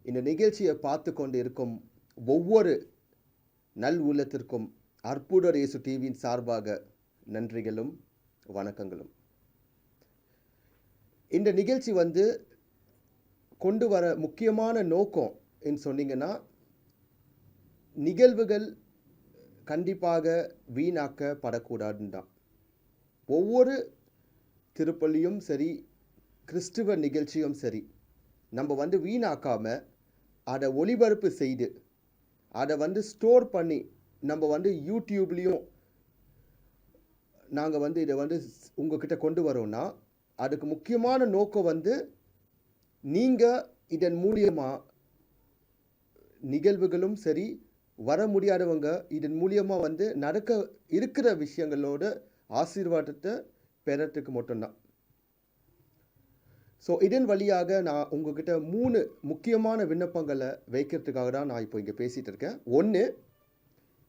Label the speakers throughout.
Speaker 1: இந்த நிகழ்ச்சியை பார்த்து கொண்டு இருக்கும் ஒவ்வொரு நல் உள்ளத்திற்கும் அற்புதர் இயேசு டிவியின் சார்பாக நன்றிகளும் வணக்கங்களும். இந்த நிகழ்ச்சி கொண்டு வர முக்கியமான நோக்கம் என்று சொன்னீங்கன்னா, நிகழ்வுகள் கண்டிப்பாக வீணாக்கப்படக்கூடாதுன்னு தான். ஒவ்வொரு திருப்பலியும் சரி, கிறிஸ்துவ நிகழ்ச்சியும் சரி, நம்ம வீணாக்காமல் அதை ஒளிபரப்பு செய்து அதை ஸ்டோர் பண்ணி நம்ம யூடியூப்லேயும் நாங்கள் இதை உங்ககிட்ட கொண்டு வரோன்னா, அதுக்கு முக்கியமான நோக்கம் நீங்கள் இதன் மூலியமாக நிகழ்வுகளும் சரி, வர முடியாதவங்க இதன் மூலியமாக நடக்க இருக்கிற விஷயங்களோட ஆசீர்வாதத்தை பெறத்துக்கு மட்டும்தான். ஸோ இதன் வழியாக நான் உங்ககிட்ட 3 முக்கியமான விண்ணப்பங்களை வைக்கிறதுக்காக தான் நான் இப்போ இங்கே பேசிகிட்டு இருக்கேன். ஒன்று,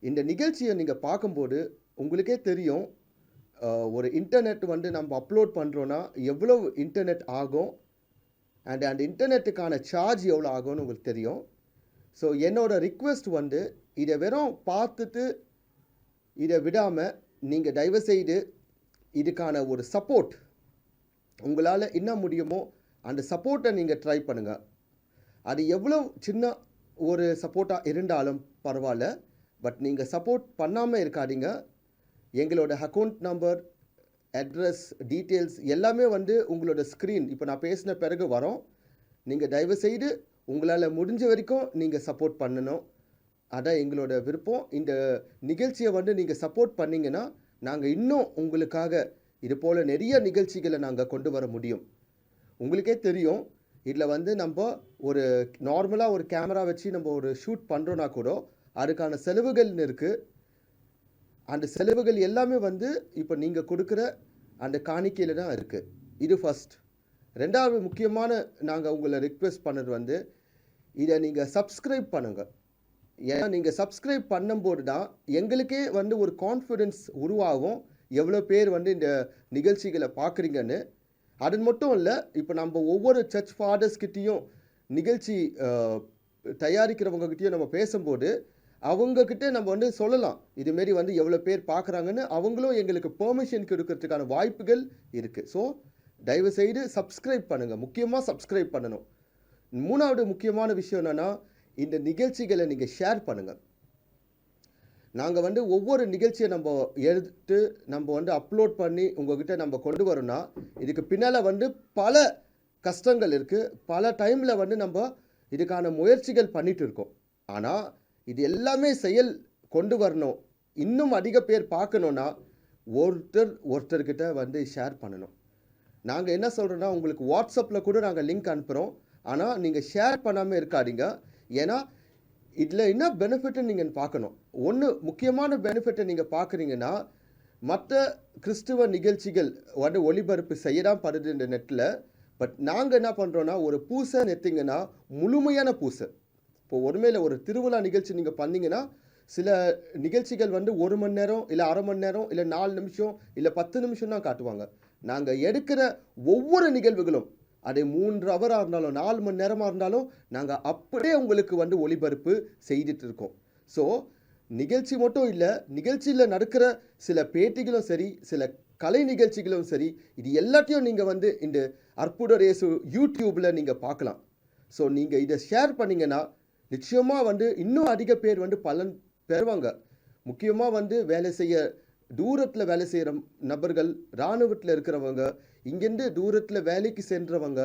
Speaker 1: இந்த நிகழ்ச்சியை நீங்கள் பார்க்கும்போது உங்களுக்கே தெரியும், ஒரு இன்டர்நெட் நம்ம அப்லோட் பண்ணுறோன்னா எவ்வளோ இன்டர்நெட் ஆகும், அண்ட் அந்த இன்டர்நெட்டுக்கான சார்ஜ் எவ்வளோ ஆகும்னு உங்களுக்கு தெரியும். ஸோ என்னோட ரிக்வெஸ்ட் இதை வெறும் பார்த்துட்டு இதை விடாமல் நீங்கள் தயவுசெய்து இதுக்கான ஒரு சப்போர்ட் உங்களால் என்ன முடியுமோ அந்த சப்போர்ட்டை நீங்கள் ட்ரை பண்ணுங்கள். அது எவ்வளோ சின்ன ஒரு சப்போர்ட்டாக இருந்தாலும் பரவாயில்ல, பட் நீங்கள் சப்போர்ட் பண்ணாமல் இருக்காதீங்க. எங்களோட அக்கௌண்ட் நம்பர், அட்ரஸ், டீட்டெயில்ஸ் எல்லாமே உங்களோட ஸ்க்ரீன் இப்போ நான் பேசின பிறகு வரோம். நீங்கள் தயவுசெய்து உங்களால் முடிஞ்ச வரைக்கும் நீங்கள் சப்போர்ட் பண்ணணும். அதான் எங்களோட விருப்பம். இந்த நிகழ்ச்சியை நீங்கள் சப்போர்ட் பண்ணிங்கன்னா நாங்கள் இன்னும் உங்களுக்காக இது போல் நிறைய நிகழ்ச்சிகளை நாங்கள் கொண்டு வர முடியும். உங்களுக்கே தெரியும், இதில் நம்ம ஒரு நார்மலாக ஒரு கேமரா வச்சு நம்ம ஒரு ஷூட் பண்ணுறோன்னா கூட அதுக்கான செலவுகள்னு இருக்குது. அந்த செலவுகள் எல்லாமே இப்போ நீங்கள் கொடுக்குற அந்த காணிக்கையில் தான் இருக்குது. இது ஃபஸ்ட். ரெண்டாவது முக்கியமான நாங்கள் உங்களை ரிக்வெஸ்ட் பண்ணது இதை நீங்கள் சப்ஸ்கிரைப் பண்ணுங்கள். ஏன்னா நீங்கள் சப்ஸ்கிரைப் பண்ணும்போது தான் எங்களுக்கே ஒரு கான்ஃபிடென்ஸ் உருவாகும், எவ்வளோ பேர் இந்த நிகழ்ச்சிகளை பார்க்குறீங்கன்னு. அது மட்டும் இல்லை, இப்போ நம்ம ஒவ்வொரு சர்ச் ஃபாதர்ஸ்கிட்டையும் நிகழ்ச்சி தயாரிக்கிறவங்ககிட்டையும் நம்ம பேசும்போது அவங்கக்கிட்ட நம்ம சொல்லலாம், இதுமாரி எவ்வளோ பேர் பார்க்குறாங்கன்னு. அவங்களும் எங்களுக்கு பெர்மிஷன் கொடுக்கறதுக்கான வாய்ப்புகள் இருக்குது. ஸோ தயவுசெய்து சப்ஸ்கிரைப் பண்ணுங்கள். முக்கியமாக சப்ஸ்கிரைப் பண்ணணும். மூணாவது முக்கியமான விஷயம் என்னென்னா, இந்த நிகழ்ச்சிகளை நீங்கள் ஷேர் பண்ணுங்கள். நாங்கள் ஒவ்வொரு நிகழ்ச்சியை நம்ம எடுத்து நம்ம அப்லோட் பண்ணி உங்கள்கிட்ட நம்ம கொண்டு வரோன்னா, இதுக்கு பின்னால் பல கஷ்டங்கள் இருக்குது. பல டைமில் நம்ம இதுக்கான முயற்சிகள் பண்ணிகிட்டு இருக்கோம். ஆனால் இது எல்லாமே செயல் கொண்டு வரணும், இன்னும் அதிக பேர் பார்க்கணுன்னா ஒருத்தர்கிட்ட ஷேர் பண்ணணும். நாங்கள் என்ன சொல்கிறோன்னா, உங்களுக்கு வாட்ஸ்அப்பில் கூட நாங்கள் லிங்க் அனுப்புகிறோம். ஆனால் நீங்கள் ஷேர் பண்ணாமல் இருக்காதீங்க. ஏன்னா இதில் என்ன பெனிஃபிட்னு நீங்கள் பார்க்கணும். ஒன்று முக்கியமான பெனிஃபிட்டை நீங்கள் பார்க்குறீங்கன்னா, மற்ற கிறிஸ்துவ நிகழ்ச்சிகள் ஒளிபரப்பு செய்ய தான் படுது இந்த நெட்டில். பட் நாங்கள் என்ன பண்ணுறோன்னா, ஒரு பூசை நெத்திங்கன்னா முழுமையான பூசை. இப்போ ஒருமையில் ஒரு திருவிழா நிகழ்ச்சி நீங்கள் பண்ணிங்கன்னா, சில நிகழ்ச்சிகள் 1 மணி நேரம் இல்லை அரை மணி நேரம் இல்லை 4 நிமிஷம் இல்லை 10 நிமிஷம் தான் காட்டுவாங்க. நாங்கள் எடுக்கிற ஒவ்வொரு நிகழ்வுகளும் அது 3 ஹவராக இருந்தாலும் 4 மணி நேரமாக இருந்தாலும் நாங்கள் அப்படியே உங்களுக்கு ஒளிபரப்பு செய்துட்டு இருக்கோம். ஸோ நிகழ்ச்சி மட்டும் இல்லை, நிகழ்ச்சியில் நடக்கிற சில பேட்டிகளும் சரி, சில கலை நிகழ்ச்சிகளும் சரி, இது எல்லாத்தையும் நீங்கள் இந்த அற்புதர் இயேசு யூடியூப்பில் நீங்கள் பார்க்கலாம். ஸோ நீங்கள் இதை ஷேர் பண்ணிங்கன்னா நிச்சயமாக இன்னும் அதிக பேர் பலன் பெறுவாங்க. முக்கியமாக வேலை செய்ய தூரத்தில் வேலை செய்கிற நபர்கள், இராணுவத்தில் இருக்கிறவங்க, இங்கேருந்து தூரத்தில் வேலைக்கு சென்றவங்க,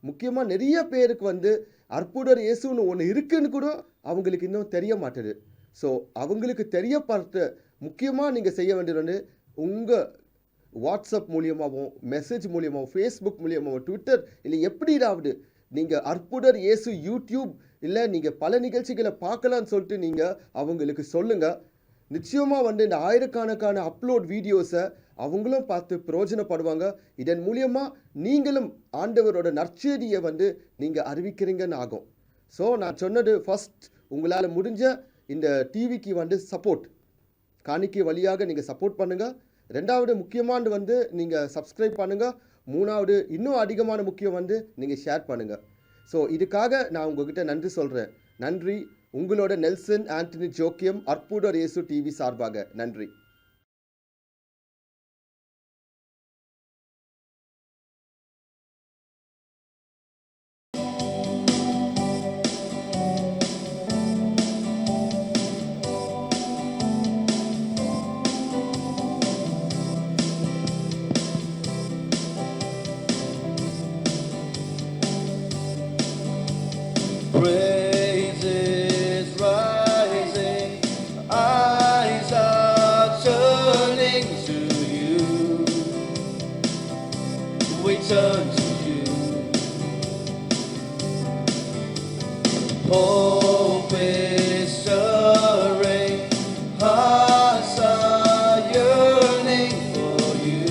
Speaker 1: முக்கியமாக நிறைய பேருக்கு அற்புதர் இயேசுன்னு ஒன்று இருக்குன்னு கூட அவங்களுக்கு இன்னும் தெரிய மாட்டுது. ஸோ அவங்களுக்கு தெரியப்படுத்த முக்கியமாக நீங்கள் செய்ய வேண்டியது உங்கள் வாட்ஸ்அப் மூலியமாகவும், மெசேஜ் மூலியமாகவும், ஃபேஸ்புக் மூலியமாகவும், ட்விட்டர் இல்லை எப்படியாவது நீங்கள் அற்புதர் இயேசு யூடியூப் இல்லை நீங்கள் பல நிகழ்ச்சிகளை பார்க்கலான்னு சொல்லிட்டு நீங்கள் அவங்களுக்கு சொல்லுங்கள். நிச்சயமாக இந்த ஆயிரக்கணக்கான அப்லோட் வீடியோஸை அவங்களும் பார்த்து பிரயோஜனப்படுவாங்க. இதன் மூலியமாக நீங்களும் ஆண்டவரோட நற்செய்தியை நீங்கள் அறிவிக்கிறீங்கன்னு ஆகும். ஸோ நான் சொன்னது ஃபஸ்ட், உங்களால் முடிஞ்ச இந்த டிவிக்கு சப்போர்ட் காணிக்கை வழியாக நீங்கள் சப்போர்ட் பண்ணுங்கள். ரெண்டாவது முக்கியமானது நீங்கள் சப்ஸ்கிரைப் பண்ணுங்கள். மூணாவது இன்னும் அதிகமான முக்கியம் நீங்கள் ஷேர் பண்ணுங்கள். ஸோ இதுக்காக நான் உங்ககிட்ட நன்றி சொல்கிறேன். நன்றி. உங்களோட நெல்சன் ஆண்டனி ஜோக்கியம், அற்புதர் இயேசு டிவி சார்பாக நன்றி.
Speaker 2: Praises rising, eyes are turning to you. We turn to you. Hope is stirring, hearts are yearning for you.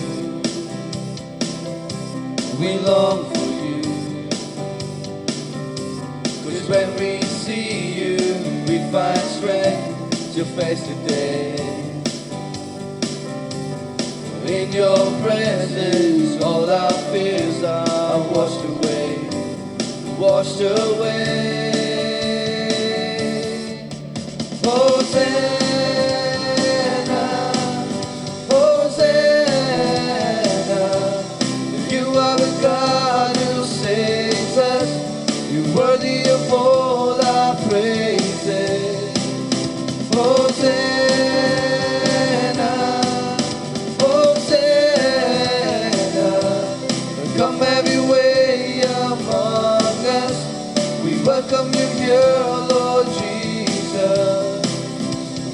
Speaker 2: We long for you. 'Cause when we see you, we find strength to face the day. In your presence, all our fears are washed away, washed away. Hosanna, Hosanna, you are the God who saves us. You're worthy of all our praises. Hosanna, Hosanna, come everywhere among us. We welcome you here, Lord Jesus.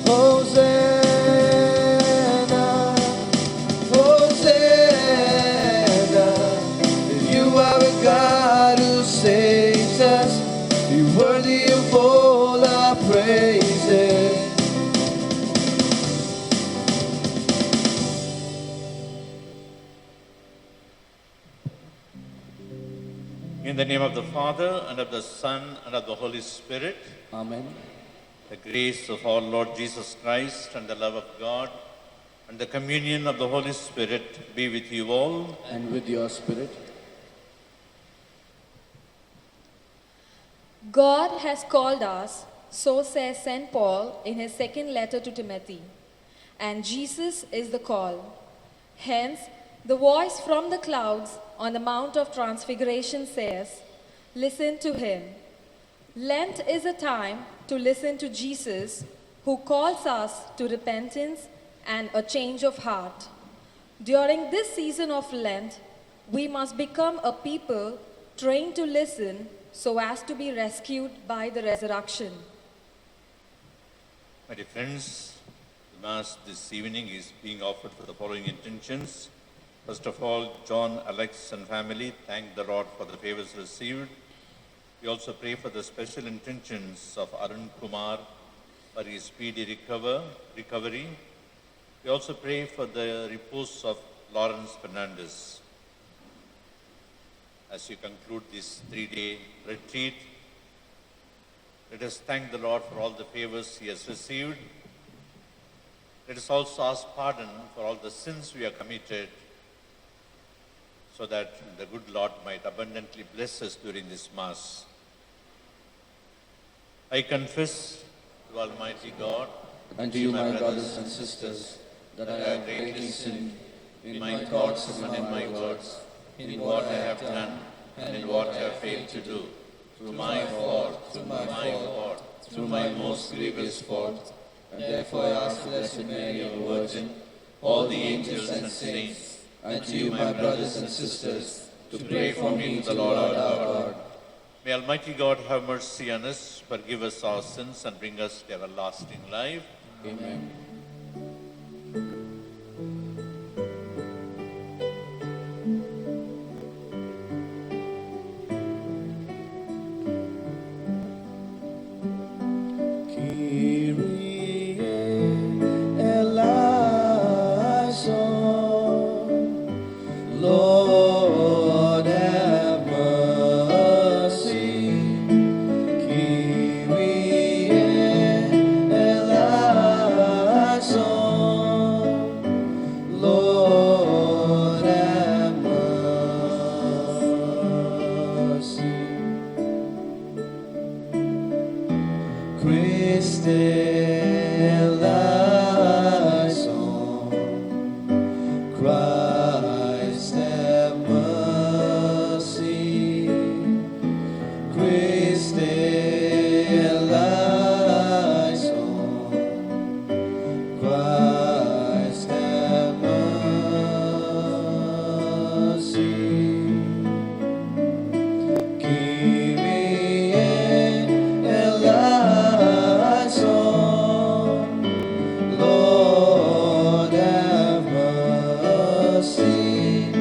Speaker 2: Hosanna, Hosanna, you are a God who saves us. You're worthy of all our praises.
Speaker 3: In the name of the Father, and of the Son, and of the Holy Spirit,
Speaker 2: Amen.
Speaker 3: the grace of our Lord Jesus Christ, and the love of God, and the communion of the Holy Spirit be with you all.
Speaker 2: And with your spirit.
Speaker 4: God has called us, so says St. Paul in his second letter to Timothy, and Jesus is the call. Hence, the voice from the clouds on the Mount of Transfiguration says, "Listen to him." Lent is a time to listen to Jesus, who calls us to repentance and a change of heart. During this season of Lent, we must become a people trained to listen so as to be rescued by the resurrection.
Speaker 3: My dear friends, the Mass this evening is being offered for the following intentions. First of all, John, Alex, and family thank the Lord for the favors received. We also pray for the special intentions of Arun Kumar for his speedy recovery. We also pray for the repose of Lawrence Fernandez. As you conclude this 3-day retreat, let us thank the Lord for all the favors he has received. Let us also ask pardon for all the sins we have committed, so that the good Lord might abundantly bless us during this Mass. I confess to Almighty God
Speaker 2: And to you, my brothers and sisters, that I have greatly sinned in my thoughts and in my words, in what I have done and in what I have failed to do, through my fault, through my most grievous fault. And therefore I ask Blessed Mary, our Virgin, all the angels and saints, and to you, my brothers and sisters, to pray for me to the Lord our God.
Speaker 3: May Almighty God have mercy on us, forgive us our sins, and bring us to everlasting life.
Speaker 2: Amen. Kyrie eleison, Lord have mercy. Kyrie eleison, Christ eleison, Christ have mercy, Christ eleison, Christ have mercy. Kyrie eleison, Lord have mercy.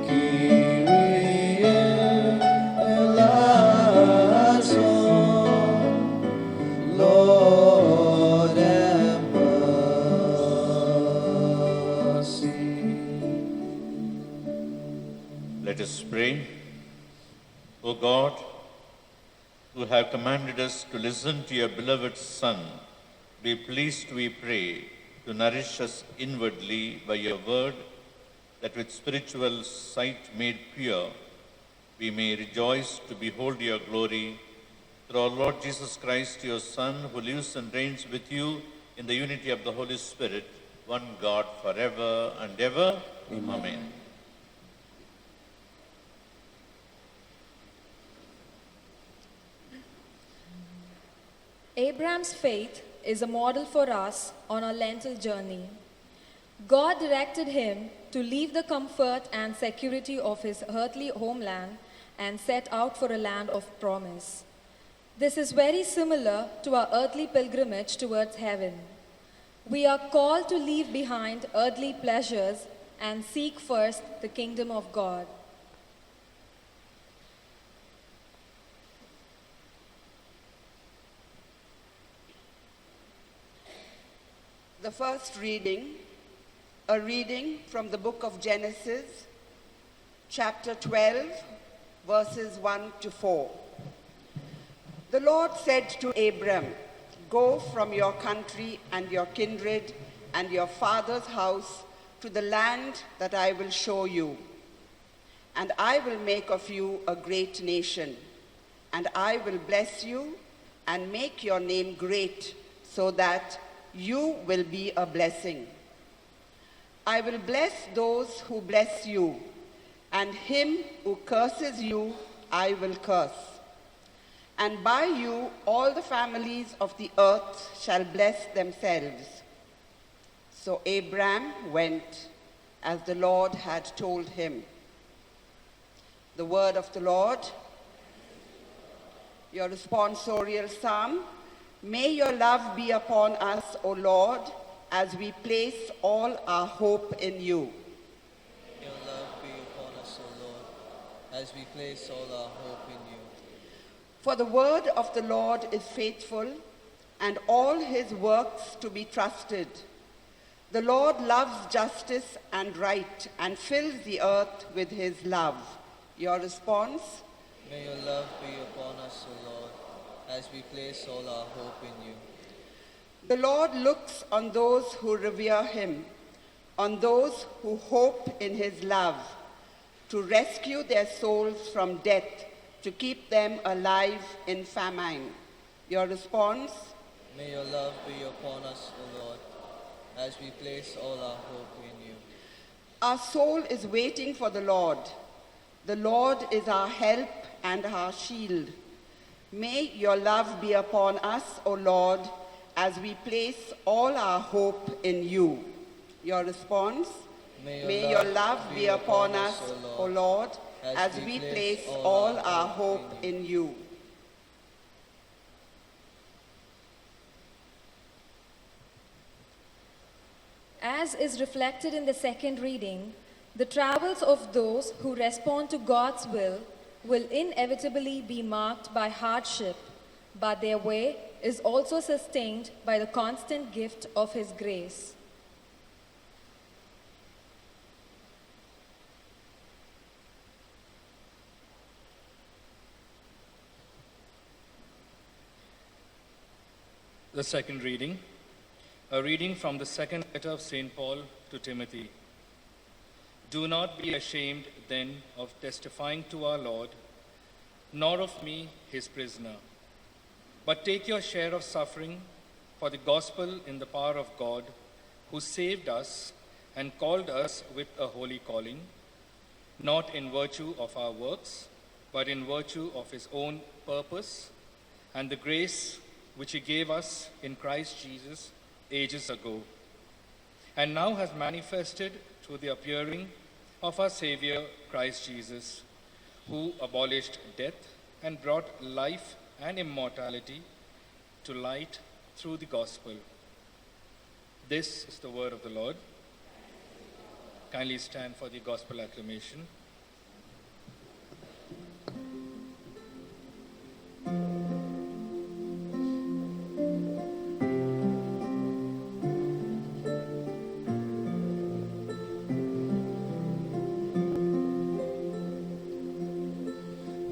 Speaker 2: Kyrie eleison, Lord have mercy.
Speaker 3: Let us pray. O God, who have commanded us to listen to your beloved Son, be pleased, we pray, to nourish us inwardly by your word, that with spiritual sight made pure, we may rejoice to behold your glory through our Lord Jesus Christ, your Son, who lives and reigns with you in the unity of the Holy Spirit, one God forever and ever. Amen.
Speaker 4: Abraham's faith is a model for us on our Lenten journey. God directed him to leave the comfort and security of his earthly homeland and set out for a land of promise. This is very similar to our earthly pilgrimage towards heaven. We are called to leave behind earthly pleasures and seek first the kingdom of God.
Speaker 5: The first reading, a reading from the book of Genesis, chapter 12, verses 1 to 4. The Lord said to Abram, "Go from your country and your kindred and your father's house to the land that I will show you. And I will make of you a great nation, and I will bless you and make your name great, so that you will be a blessing. I will bless those who bless you, and him who curses you I will curse. And by you all the families of the earth shall bless themselves." So Abram went as the Lord had told him. The word of the Lord. Your responsorial psalm. May your love be upon us, O Lord, as we place all our hope in you.
Speaker 6: May your love be upon us, O Lord, as we place all our hope in you.
Speaker 5: For the word of the Lord is faithful, and all his works to be trusted. The Lord loves justice and right, and fills the earth with his love. Your response?
Speaker 6: May your love be upon us, O Lord, as we place all our hope in you.
Speaker 5: The Lord looks on those who revere him, on those who hope in his love, to rescue their souls from death, to keep them alive in famine. Your response?
Speaker 6: May your love be upon us, O Lord, as we place all our hope in you.
Speaker 5: Our soul is waiting for the Lord. The Lord is our help and our shield. May your love be upon us, O Lord, as we place all our hope in you. Your response? May your love be upon us, O Lord, as we place all our hope in you.
Speaker 4: As is reflected in the second reading, the travels of those who respond to God's will inevitably be marked by hardship, but their way is also sustained by the constant gift of His grace.
Speaker 7: The second reading, a reading from the second letter of St. Paul to Timothy. Do not be ashamed then of testifying to our Lord, nor of me, his prisoner, but take your share of suffering for the gospel in the power of God, who saved us and called us with a holy calling, not in virtue of our works, but in virtue of his own purpose and the grace which he gave us in Christ Jesus ages ago, and now has manifested through the appearing of our Savior Christ Jesus, who abolished death and brought life and immortality to light through the gospel. This is the word of the Lord. Kindly stand for the gospel acclamation.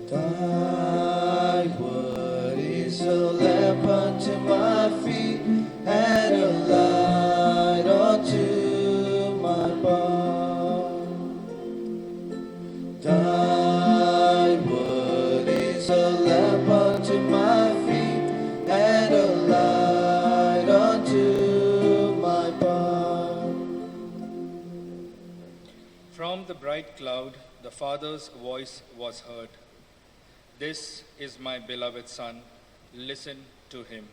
Speaker 6: Thy word is a lamp unto my feet and a light unto my path. Thy word is a lamp unto my feet and a light unto my path.
Speaker 7: From the bright cloud, the Father's voice was heard. This is my beloved Son. Listen to him.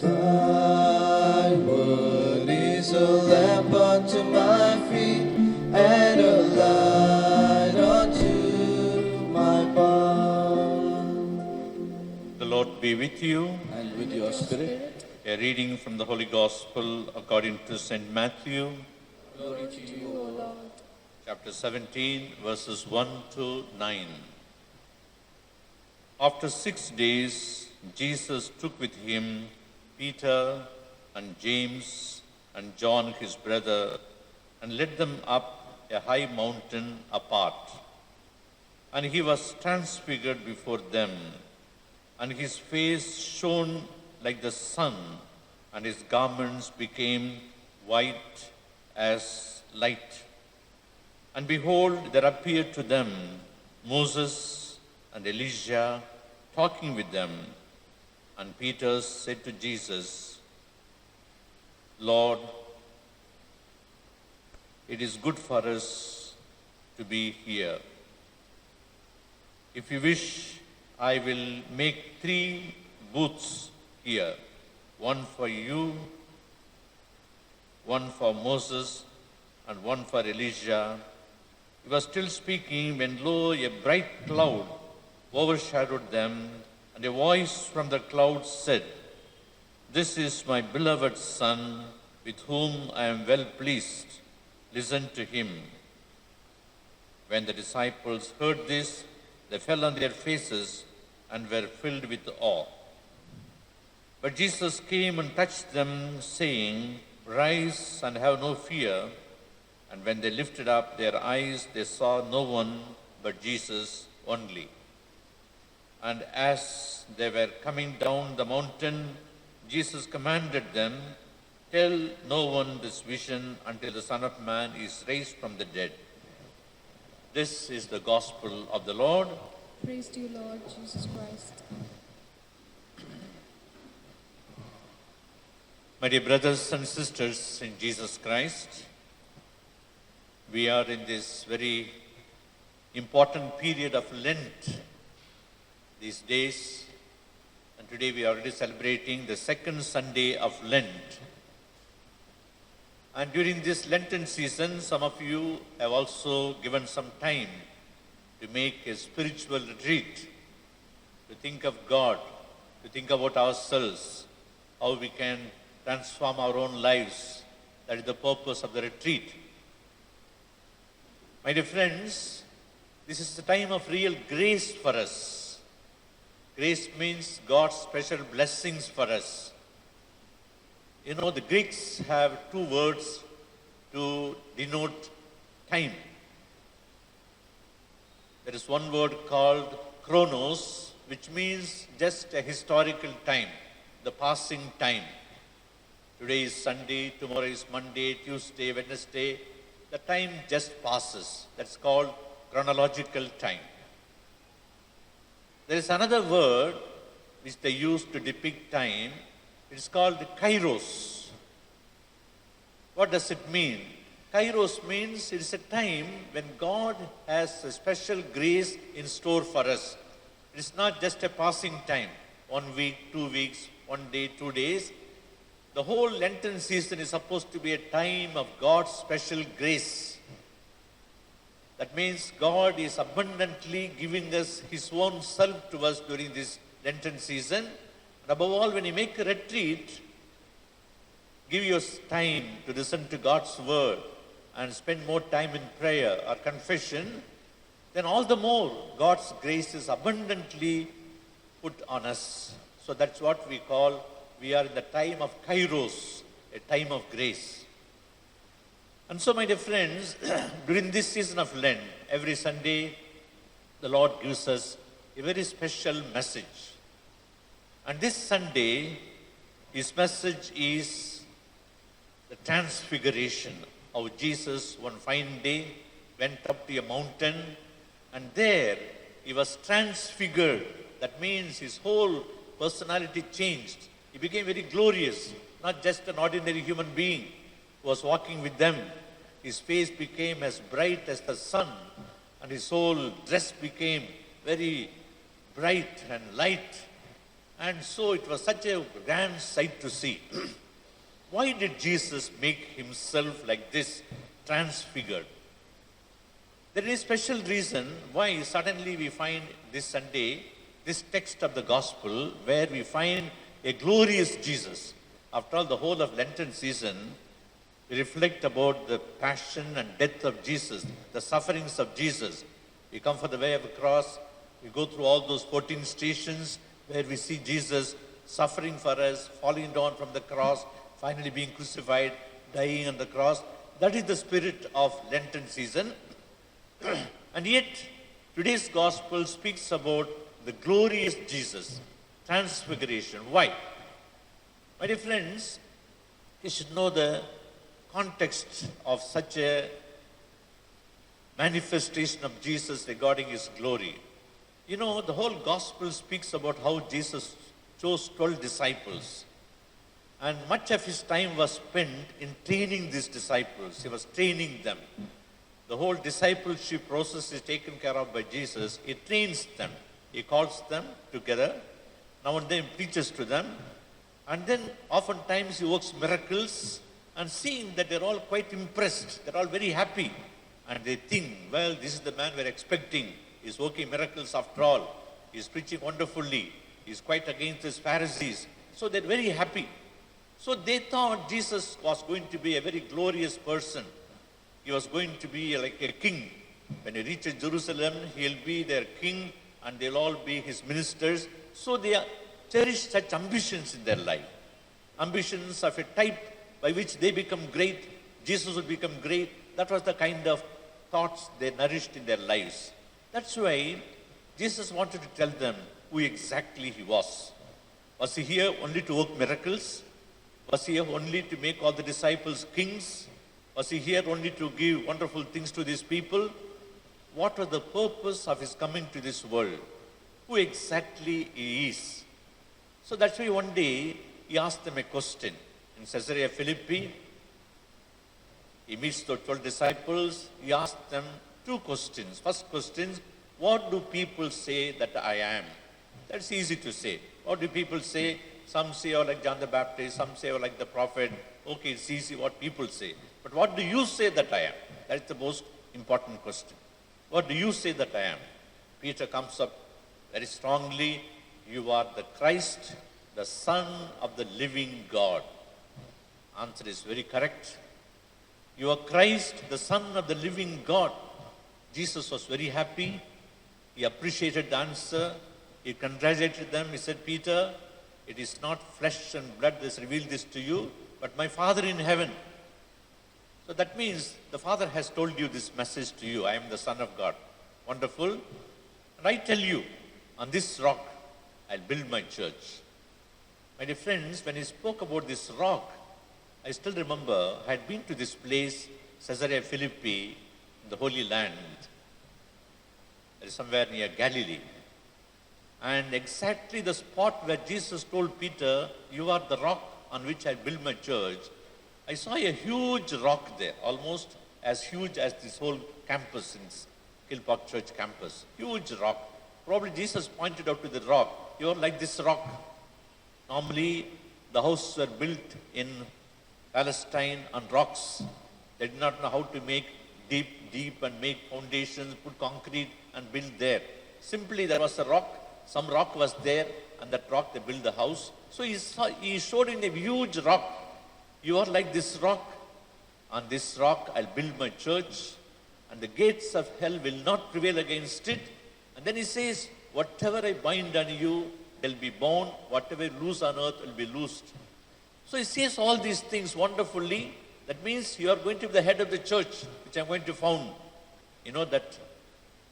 Speaker 6: Thy word is a lamp unto my feet and a light unto my path.
Speaker 3: The Lord be with you.
Speaker 6: And with your spirit,
Speaker 3: A reading from the Holy Gospel according to St. Matthew,
Speaker 6: glory to you, O Lord.
Speaker 3: chapter 17, verses 1 to 9. After 6 days, Jesus took with him Peter and James and John his brother and led them up a high mountain apart. And he was transfigured before them, and his face shone like the sun, and his garments became white as light. And behold, there appeared to them Moses and Elijah talking with them. And Peter said to Jesus, Lord, it is good for us to be here. If you wish, I will make 3 booths here, one for you, one for Moses, and one for Elijah. He was still speaking when, lo, a bright cloud overshadowed them, and a voice from the cloud said, This is my beloved Son, with whom I am well pleased. Listen to him. When the disciples heard this, they fell on their faces and were filled with awe. But Jesus came and touched them, saying, Rise and have no fear. And when they lifted up their eyes, they saw no one but Jesus only. And as they were coming down the mountain, Jesus commanded them, Tell no one this vision until the Son of Man is raised from the dead. This is the gospel of the Lord.
Speaker 4: Praise to you, Lord Jesus Christ.
Speaker 3: My dear brothers and sisters in Jesus Christ, we are in this very important period of Lent these days, and today we are already celebrating the second Sunday of Lent. And during this Lenten season, some of you have also given some time to make a spiritual retreat, to think of God, to think about ourselves, how we can transform our own lives. That is the purpose of the retreat. My dear friends, this is a time of real grace for us. Grace means God's special blessings for us. You know, the Greeks have 2 words to denote time. There is one word called chronos, which means just a historical time, the passing time. Today is Sunday, tomorrow is Monday, Tuesday, Wednesday. The time just passes. That's called chronological time. There is another word which they use to depict time. It's called kairos. What does it mean? Kairos means it is a time when God has a special grace in store for us. It is not just a passing time, 1 week, 2 weeks, 1 day, 2 days. The whole Lenten season is supposed to be a time of God's special grace. That means God is abundantly giving us His own self to us during this Lenten season. And above all, when you make a retreat, give your time to listen to God's word and spend more time in prayer or confession, then all the more God's grace is abundantly put on us. So that's what we call, we are in the time of kairos, a time of grace. And so, my dear friends, during this season of Lent, every Sunday, the Lord gives us a very special message. And this Sunday, His message is the transfiguration of Jesus. One fine day, went up to a mountain, and there He was transfigured. That means His whole personality changed. He became very glorious, not just an ordinary human being who was walking with them. His face became as bright as the sun, and His whole dress became very bright and light. And so it was such a grand sight to see. Why did Jesus make Himself like this, transfigured? There is a special reason why suddenly we find this Sunday, this text of the Gospel, where we find a glorious Jesus. After all, the whole of Lenten season, we reflect about the passion and death of Jesus, the sufferings of Jesus. We come for the way of the cross. We go through all those 14 stations where we see Jesus suffering for us, falling down from the cross, finally being crucified, dying on the cross. That is the spirit of Lenten season. And yet, today's Gospel speaks about the glorious Jesus, transfiguration. Why? My dear friends, you should know the context of such a manifestation of Jesus regarding His glory. You know, the whole Gospel speaks about how Jesus chose 12 disciples. And much of His time was spent in training these disciples. He was training them. The whole discipleship process is taken care of by Jesus. He trains them. He calls them together. Now and then preaches to them. And then oftentimes He works miracles. And seeing that they're all quite impressed, they're all very happy. And they think, well, this is the man we're expecting. He's working miracles after all. He's preaching wonderfully. He's quite against his Pharisees. So they're very happy. So they thought Jesus was going to be a very glorious person. He was going to be like a king. When He reaches Jerusalem, He'll be their king and they'll all be His ministers. So they cherish such ambitions in their life. Ambitions of a type by which they become great, Jesus would become great. That was the kind of thoughts they nourished in their lives. That's why Jesus wanted to tell them who exactly He was. Was He here only to work miracles? Was He here only to make all the disciples kings? Was He here only to give wonderful things to these people? What was the purpose of His coming to this world? Who exactly He is? So that's why one day He asked them a question. In Caesarea Philippi, He meets the 12 disciples. He asked them 2 questions. First question, what do people say that I am? That's easy to say. What do people say? Some say, oh, like John the Baptist. Some say, oh, like the prophet. Okay, it's easy what people say. But what do you say that I am? That's the most important question. What do you say that I am? Peter comes up very strongly. You are the Christ, the Son of the living God. Answer is very correct. You are Christ, the Son of the living God. Jesus was very happy. He appreciated the answer. He congratulated them. He said, Peter, it is not flesh and blood that has revealed this to you, but my Father in heaven. So that means the Father has told you this message to you. I am the Son of God. Wonderful. And I tell you, on this rock, I'll build my church. My dear friends, when He spoke about this rock, I still remember I had been to this place, Caesarea Philippi, in the Holy Land. It is somewhere near Galilee. And exactly the spot where Jesus told Peter, "You are the rock on which I build my church," I saw a huge rock there, almost as huge as this whole campus in Kilpark Church campus. Huge rock. Probably Jesus pointed out to the rock, "You are like this rock." Normally, the houses were built in Palestine on rocks. They did not know how to make deep and make foundations, put concrete and build there. Simply there was a rock, some rock was there, and that rock they built the house. So he showed in a huge rock, "You are like this rock. On this rock I'll build my church, and the gates of hell will not prevail against it." And then he says, "Whatever I bind on you, they'll be bound. Whatever I loose on earth will be loosed." So he says all these things wonderfully. That means you are going to be the head of the church, which I'm going to found. You know that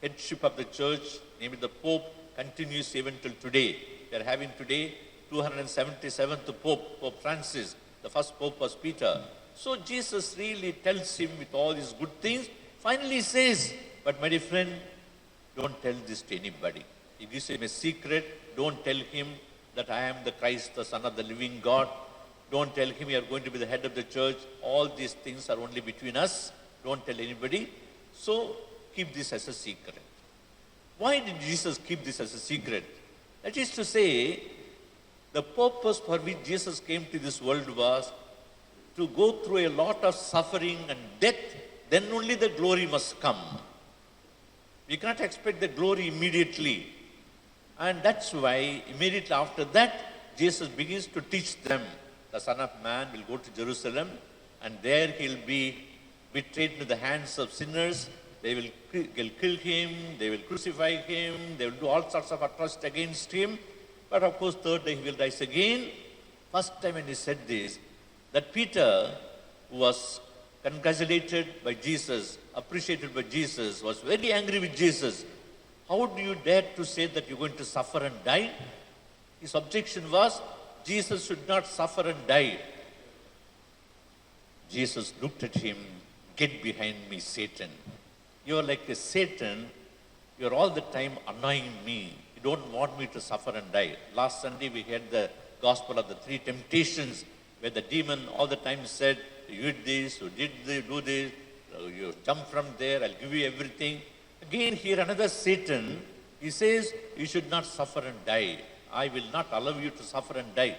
Speaker 3: headship of the church, namely the Pope, continues even till today. We are having today 277th Pope, Pope Francis. The first Pope was Peter. So Jesus really tells him with all these good things. Finally he says, "But my dear friend, don't tell this to anybody." He gives him a secret. Don't tell him that I am the Christ, the Son of the living God. Don't tell him you are going to be the head of the church. All these things are only between us. Don't tell anybody. So keep this as a secret. Why did Jesus keep this as a secret? That is to say, the purpose for which Jesus came to this world was to go through a lot of suffering and death. Then only the glory must come. We cannot expect the glory immediately. And that's why immediately after that, Jesus begins to teach them. The Son of Man will go to Jerusalem, and there he'll be betrayed into the hands of sinners. They'll kill him, they will crucify him, they will do all sorts of atrocities against him. But of course, third day he will rise again. First time when he said this, that Peter, who was congratulated by Jesus, appreciated by Jesus, was very angry with Jesus. "How do you dare to say that you're going to suffer and die?" His objection was, Jesus should not suffer and die. Jesus looked at him, "Get behind me, Satan. You're like a Satan. You're all the time annoying me. You don't want me to suffer and die." Last Sunday we had the gospel of the three temptations, where the demon all the time said, "You did this, you did this, do this, you jump from there, I'll give you everything." Again here another Satan, he says, "You should not suffer and die. I will not allow you to suffer and die."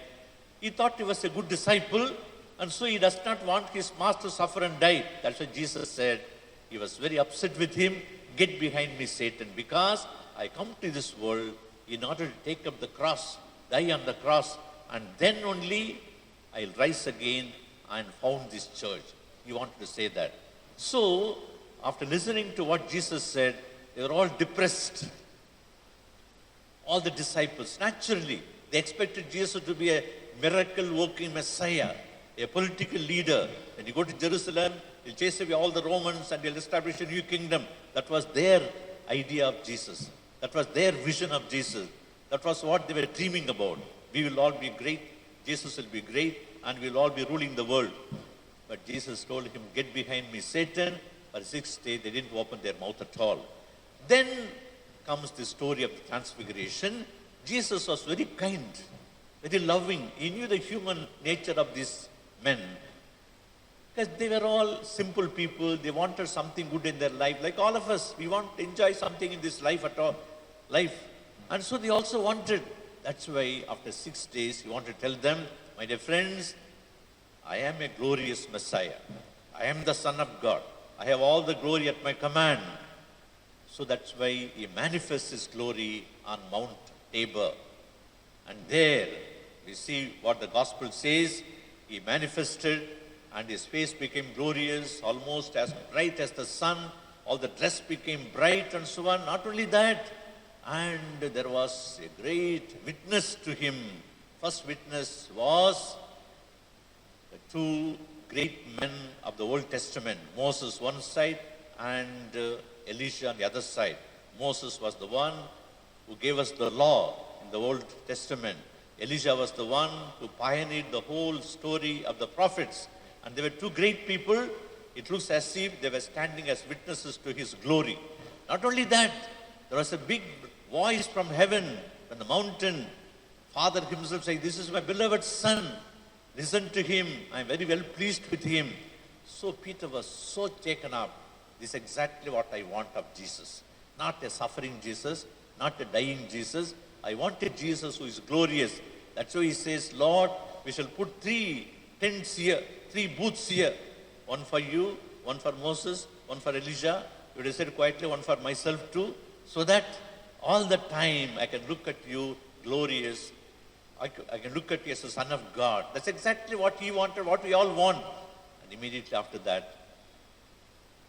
Speaker 3: He thought he was a good disciple, and so he does not want his master to suffer and die. That's what Jesus said. He was very upset with him. "Get behind me, Satan, because I come to this world in order to take up the cross, die on the cross, and then only I'll rise again and found this church." He wanted to say that. So, after listening to what Jesus said, they were all depressed. All the disciples, naturally, they expected Jesus to be a miracle-working Messiah, a political leader. When you go to Jerusalem, he'll chase away all the Romans and he'll establish a new kingdom. That was their idea of Jesus. That was their vision of Jesus. That was what they were dreaming about. We will all be great, Jesus will be great, and we'll all be ruling the world. But Jesus told him, "Get behind me, Satan." For the 6th day, they didn't open their mouth at all. Then comes the story of the transfiguration. Jesus was very kind, very loving. He knew the human nature of these men. Because they were all simple people. They wanted something good in their life. Like all of us, we want to enjoy something in this life at all. And so they also wanted. That's why after 6 days, he wanted to tell them, "My dear friends, I am a glorious Messiah. I am the Son of God. I have all the glory at my command." So that's why he manifests his glory on Mount Tabor. And there we see what the gospel says. He manifested and his face became glorious, almost as bright as the sun. All the dress became bright and so on. Not only that, and there was a great witness to him. First witness was the two great men of the Old Testament, Moses one side and Elisha on the other side. Moses was the one who gave us the law in the Old Testament. Elisha was the one who pioneered the whole story of the prophets. And they were two great people. It looks as if they were standing as witnesses to his glory. Not only that, there was a big voice from heaven when the mountain, Father himself saying, this is my beloved son, listen to him, I am very well pleased with him. So Peter was so taken up. This is exactly what I want of Jesus. Not a suffering Jesus, not a dying Jesus. I want a Jesus who is glorious. That's why he says, Lord, we shall put 3 tents here, 3 booths here. One for you, one for Moses, one for Elijah. You would have said quietly, one for myself too. So that all the time I can look at you glorious. I can look at you as a son of God. That's exactly what he wanted, what we all want. And immediately after that,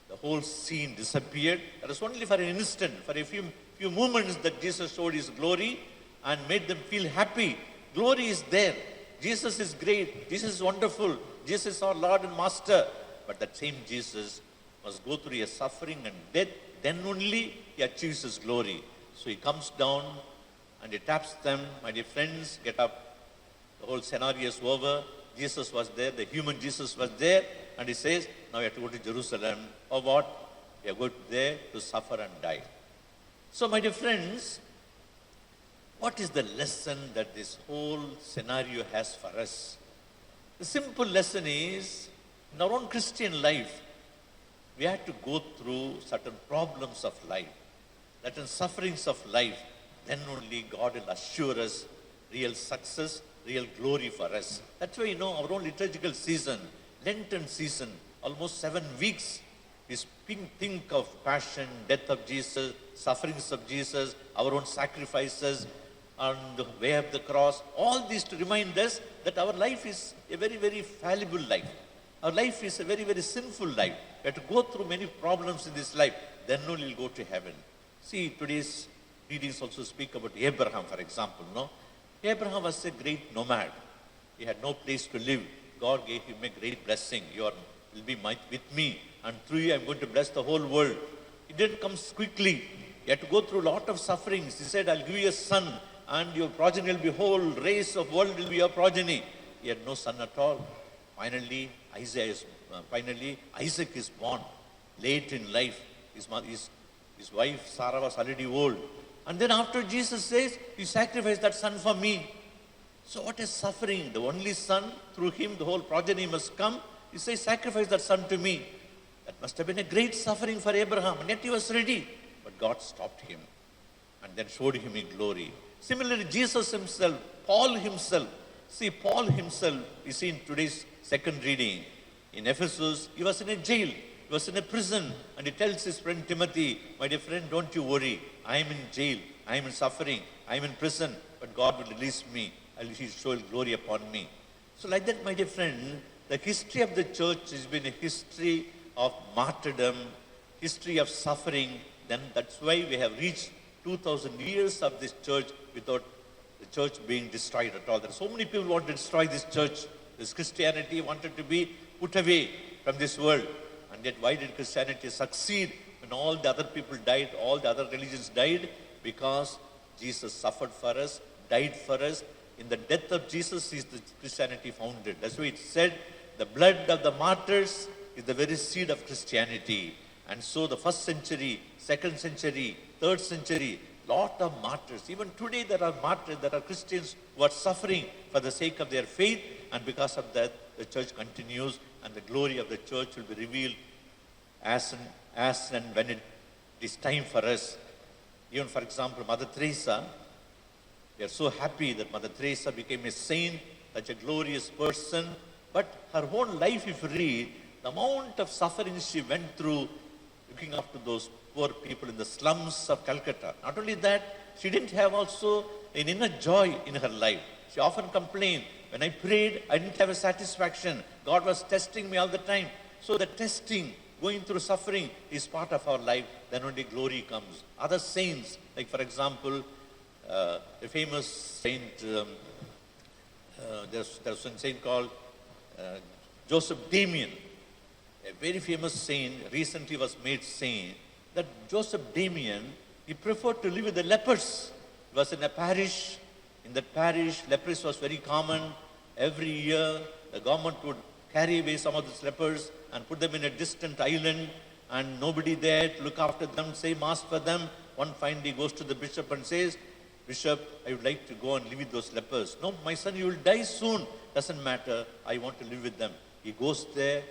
Speaker 3: the whole scene disappeared. That was only for an instant, for a few moments that Jesus showed his glory and made them feel happy. Glory is there. Jesus is great. Jesus is wonderful. Jesus is our Lord and Master. But that same Jesus must go through a suffering and death. Then only he achieves his glory. So he comes down and he taps them. My dear friends, get up. The whole scenario is over. Jesus was there. The human Jesus was there. And he says, now you have to go to Jerusalem. Or what? You are going there to suffer and die. So my dear friends, what is the lesson that this whole scenario has for us? The simple lesson is, in our own Christian life, we have to go through certain problems of life, certain sufferings of life. Then only God will assure us real success, real glory for us. That's why, our own liturgical season, Lenten season, almost 7 weeks, we think of passion, death of Jesus, sufferings of Jesus, our own sacrifices, on the way of the cross, all these to remind us that our life is a very, very fallible life. Our life is a very, very sinful life. We have to go through many problems in this life, then only we'll go to heaven. See, today's readings also speak about Abraham, for example. Abraham was a great nomad. He had no place to live. God gave him a great blessing. You will be with me, and through you I'm going to bless the whole world. It didn't come quickly. He had to go through a lot of sufferings. He said, I'll give you a son, and your progeny will be whole race of world will be your progeny. He had no son at all. Finally, Isaac is born late in life. His wife Sarah was already old. And then after Jesus says, you sacrifice that son for me. So what is suffering? The only son, through him the whole progeny must come. He says, sacrifice that son to me. That must have been a great suffering for Abraham. And yet he was ready. But God stopped him and then showed him in glory. Similarly, Jesus himself, Paul himself. See, Paul himself, you see in today's second reading, in Ephesus, he was in a jail. He was in a prison. And he tells his friend Timothy, my dear friend, don't you worry. I am in jail. I am in suffering. I am in prison. But God will release me. He will show glory upon me. So like that, my dear friend, the history of the church has been a history of martyrdom, history of suffering. Then that's why we have reached 2,000 years of this church without the church being destroyed at all. There are so many people who want to destroy this church. This Christianity wanted to be put away from this world. And yet why did Christianity succeed when all the other people died, all the other religions died? Because Jesus suffered for us, died for us. In the death of Jesus is the Christianity founded. That's why it said, the blood of the martyrs is the very seed of Christianity. And so the 1st century, 2nd century, 3rd century, lot of martyrs. Even today there are martyrs, there are Christians who are suffering for the sake of their faith. And because of that, the church continues and the glory of the church will be revealed as and when it is time for us. Even for example, Mother Teresa, we are so happy that Mother Teresa became a saint, such a glorious person. But her own life, if you read, the amount of suffering she went through looking after those poor people in the slums of Calcutta. Not only that, she didn't have also an inner joy in her life. She often complained, when I prayed, I didn't have a satisfaction. God was testing me all the time. So the testing, going through suffering is part of our life. Then only glory comes. Other saints, like for example, a famous saint, there's a saint called Joseph Damien, a very famous saint, recently was made saint. That Joseph Damien, he preferred to live with the lepers. He was in a parish. In that parish, leprosy was very common. Every year, the government would carry away some of these lepers and put them in a distant island, and nobody there to look after them, say mass for them. One fine day, he goes to the bishop and says, Bishop, I would like to go and live with those lepers. No, my son, you will die soon. Doesn't matter. I want to live with them. He goes there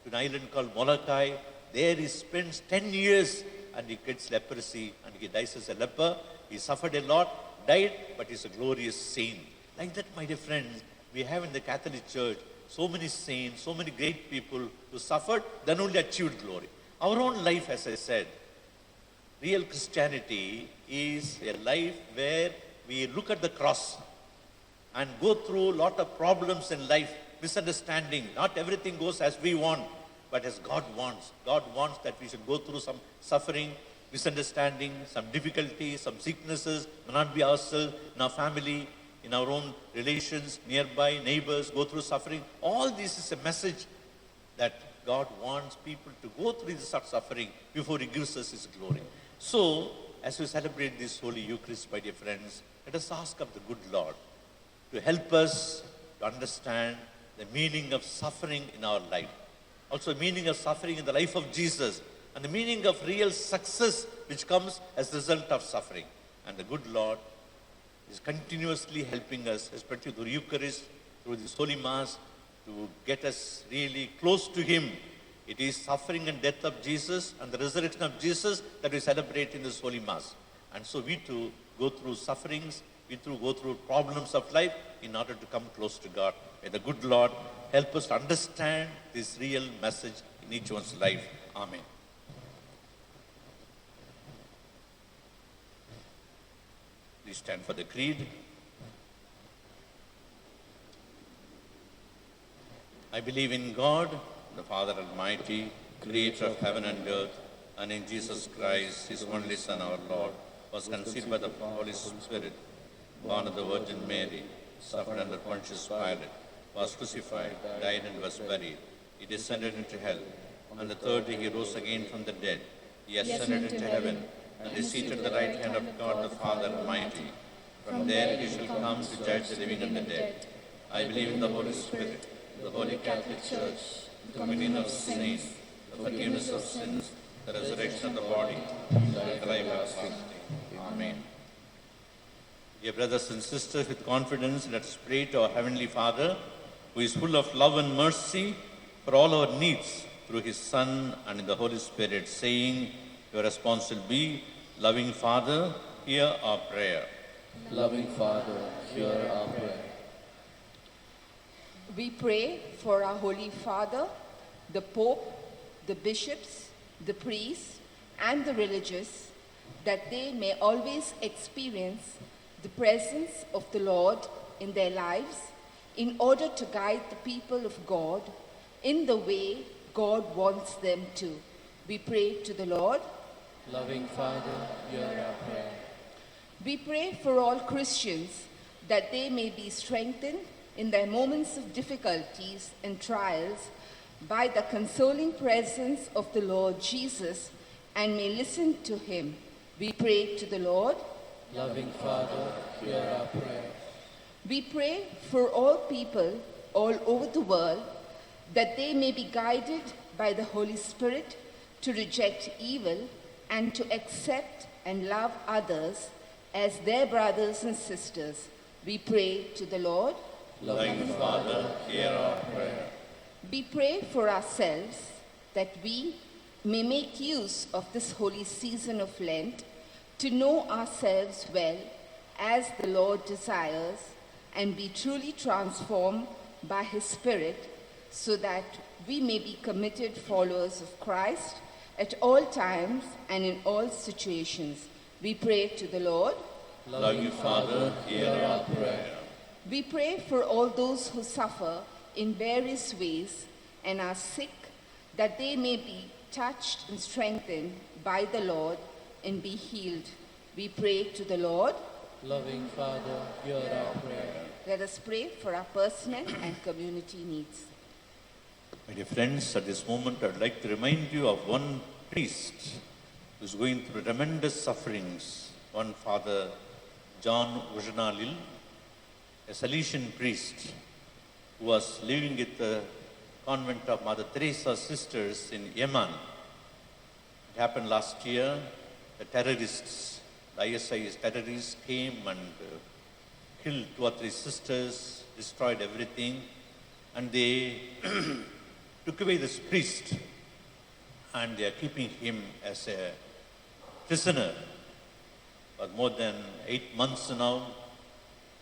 Speaker 3: to an island called Molokai. There he spends 10 years and he gets leprosy and he dies as a leper. He suffered a lot, died, but he's a glorious saint. Like that, my dear friends, we have in the Catholic Church so many saints, so many great people who suffered, then only achieved glory. Our own life, as I said, real Christianity is a life where we look at the cross and go through a lot of problems in life, misunderstanding. Not everything goes as we want, but as God wants. God wants that we should go through some suffering, misunderstanding, some difficulties, some sicknesses, may not be ourselves, in our family, in our own relations, nearby, neighbors, go through suffering. All this is a message that God wants people to go through this suffering before He gives us His glory. So, as we celebrate this Holy Eucharist, my dear friends, let us ask of the good Lord to help us to understand the meaning of suffering in our life. Also, the meaning of suffering in the life of Jesus, and the meaning of real success which comes as a result of suffering. And the good Lord is continuously helping us, especially through Eucharist, through this Holy Mass, to get us really close to Him. It is suffering and death of Jesus and the resurrection of Jesus that we celebrate in this Holy Mass. And so we too go through sufferings, we too go through problems of life in order to come close to God. May the good Lord help us to understand this real message in each one's life. Amen. Please stand for the creed. I believe in God, the Father Almighty, creator of heaven and earth, and in Jesus Christ, His only Son, our Lord, was conceived by the Holy Spirit, born of the Virgin Mary, suffered under Pontius Pilate, was crucified, died, and was buried. He descended into hell. On the third day He rose again from the dead. He ascended into heaven, and is seated at the right hand of God the Father Almighty. From there He shall come to judge the living and the dead. I believe in the Holy Spirit, the Holy Catholic Church, the communion of saints, the forgiveness of sins, the resurrection of the body, and the life everlasting. Amen. Dear brothers and sisters, with confidence, let us pray to our Heavenly Father, who is full of love and mercy for all our needs through His Son and in the Holy Spirit, saying, your response will be, loving Father, hear our prayer.
Speaker 6: Loving Father, hear our prayer.
Speaker 5: We pray for our Holy Father, the Pope, the bishops, the priests, and the religious, that they may always experience the presence of the Lord in their lives in order to guide the people of God in the way God wants them to. We pray to the Lord.
Speaker 6: Loving Father, hear our prayer.
Speaker 5: We pray for all Christians that they may be strengthened in their moments of difficulties and trials by the consoling presence of the Lord Jesus and may listen to Him. We pray to the Lord.
Speaker 6: Loving Father, hear our prayer.
Speaker 5: We pray for all people all over the world that they may be guided by the Holy Spirit to reject evil and to accept and love others as their brothers and sisters. We pray to the Lord.
Speaker 3: Loving Father, hear our prayer.
Speaker 5: We pray for ourselves that we may make use of this holy season of Lent to know ourselves well as the Lord desires and be truly transformed by His Spirit so that we may be committed followers of Christ at all times and in all situations. We pray to the Lord.
Speaker 3: Loving Father, hear our prayer.
Speaker 5: We pray for all those who suffer in various ways and are sick, that they may be touched and strengthened by the Lord and be healed. We pray to the Lord.
Speaker 6: Loving Father, hear our prayer.
Speaker 5: Let us pray for our personal and community needs.
Speaker 3: My dear friends, at this moment I'd like to remind you of one priest who is going through tremendous sufferings. One Father John Ujanalil, a Salesian priest who was living at the convent of Mother Teresa's sisters in Yemen. It happened last year. The terrorists the ISI terrorists came and killed 2 or 3 sisters, destroyed everything, and they took away this priest, and they are keeping him as a prisoner for more than 8 months now.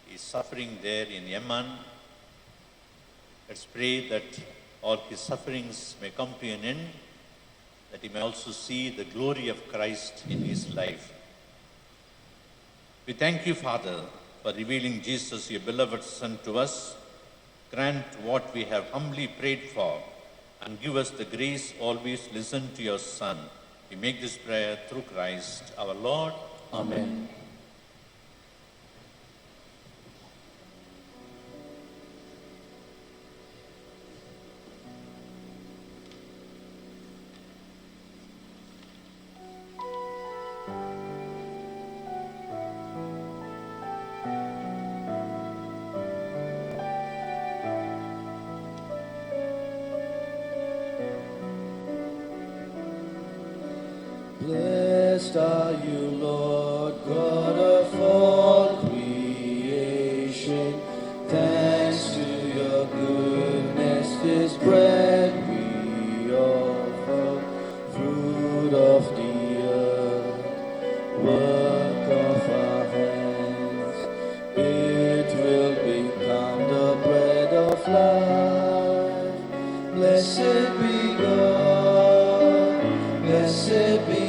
Speaker 3: He is suffering there in Yemen. Let's pray that all his sufferings may come to an end, that he may also see the glory of Christ in his life. We thank you, Father, for revealing Jesus, your beloved Son, to us. Grant what we have humbly prayed for, and give us the grace always listen to your Son. We make this prayer through Christ our Lord.
Speaker 2: Amen. Blessed are you, Lord, God of all creation. Thanks to your goodness, this bread we offer, fruit of the earth, work of our hands. It will become the bread of life. Blessed be God, blessed be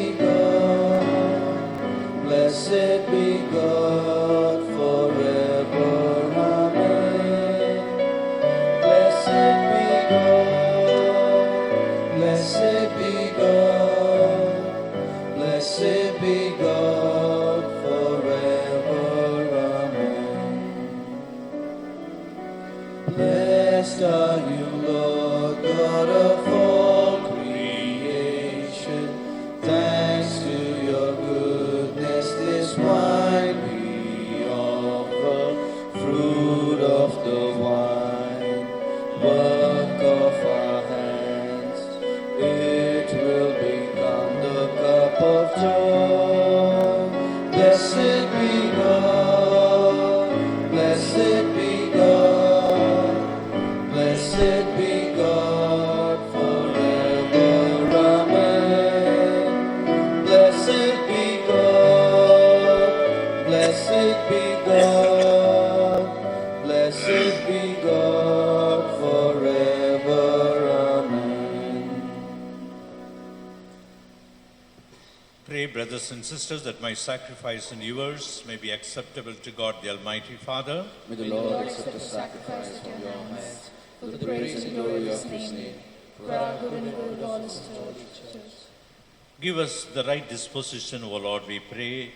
Speaker 2: Blessed be God forever, amen. Blessed be God, blessed be God, blessed be God forever, amen. Blessed are you, Lord, God of all creation. Thanks to your goodness, this wine we offer, fruit of the vine, work of our hands. It will become the cup of joy. Blessed be God, blessed be God, blessed be God forever, amen. Blessed be God, blessed be God, blessed be God forever, amen.
Speaker 3: Pray, brothers and sisters, that my sacrifice and yours may be acceptable to God the Almighty Father.
Speaker 2: May the Lord accept the sacrifice from your hands for the praise and glory of his name, for our good and good of all his church.
Speaker 3: Give us the right disposition, O Lord, we pray,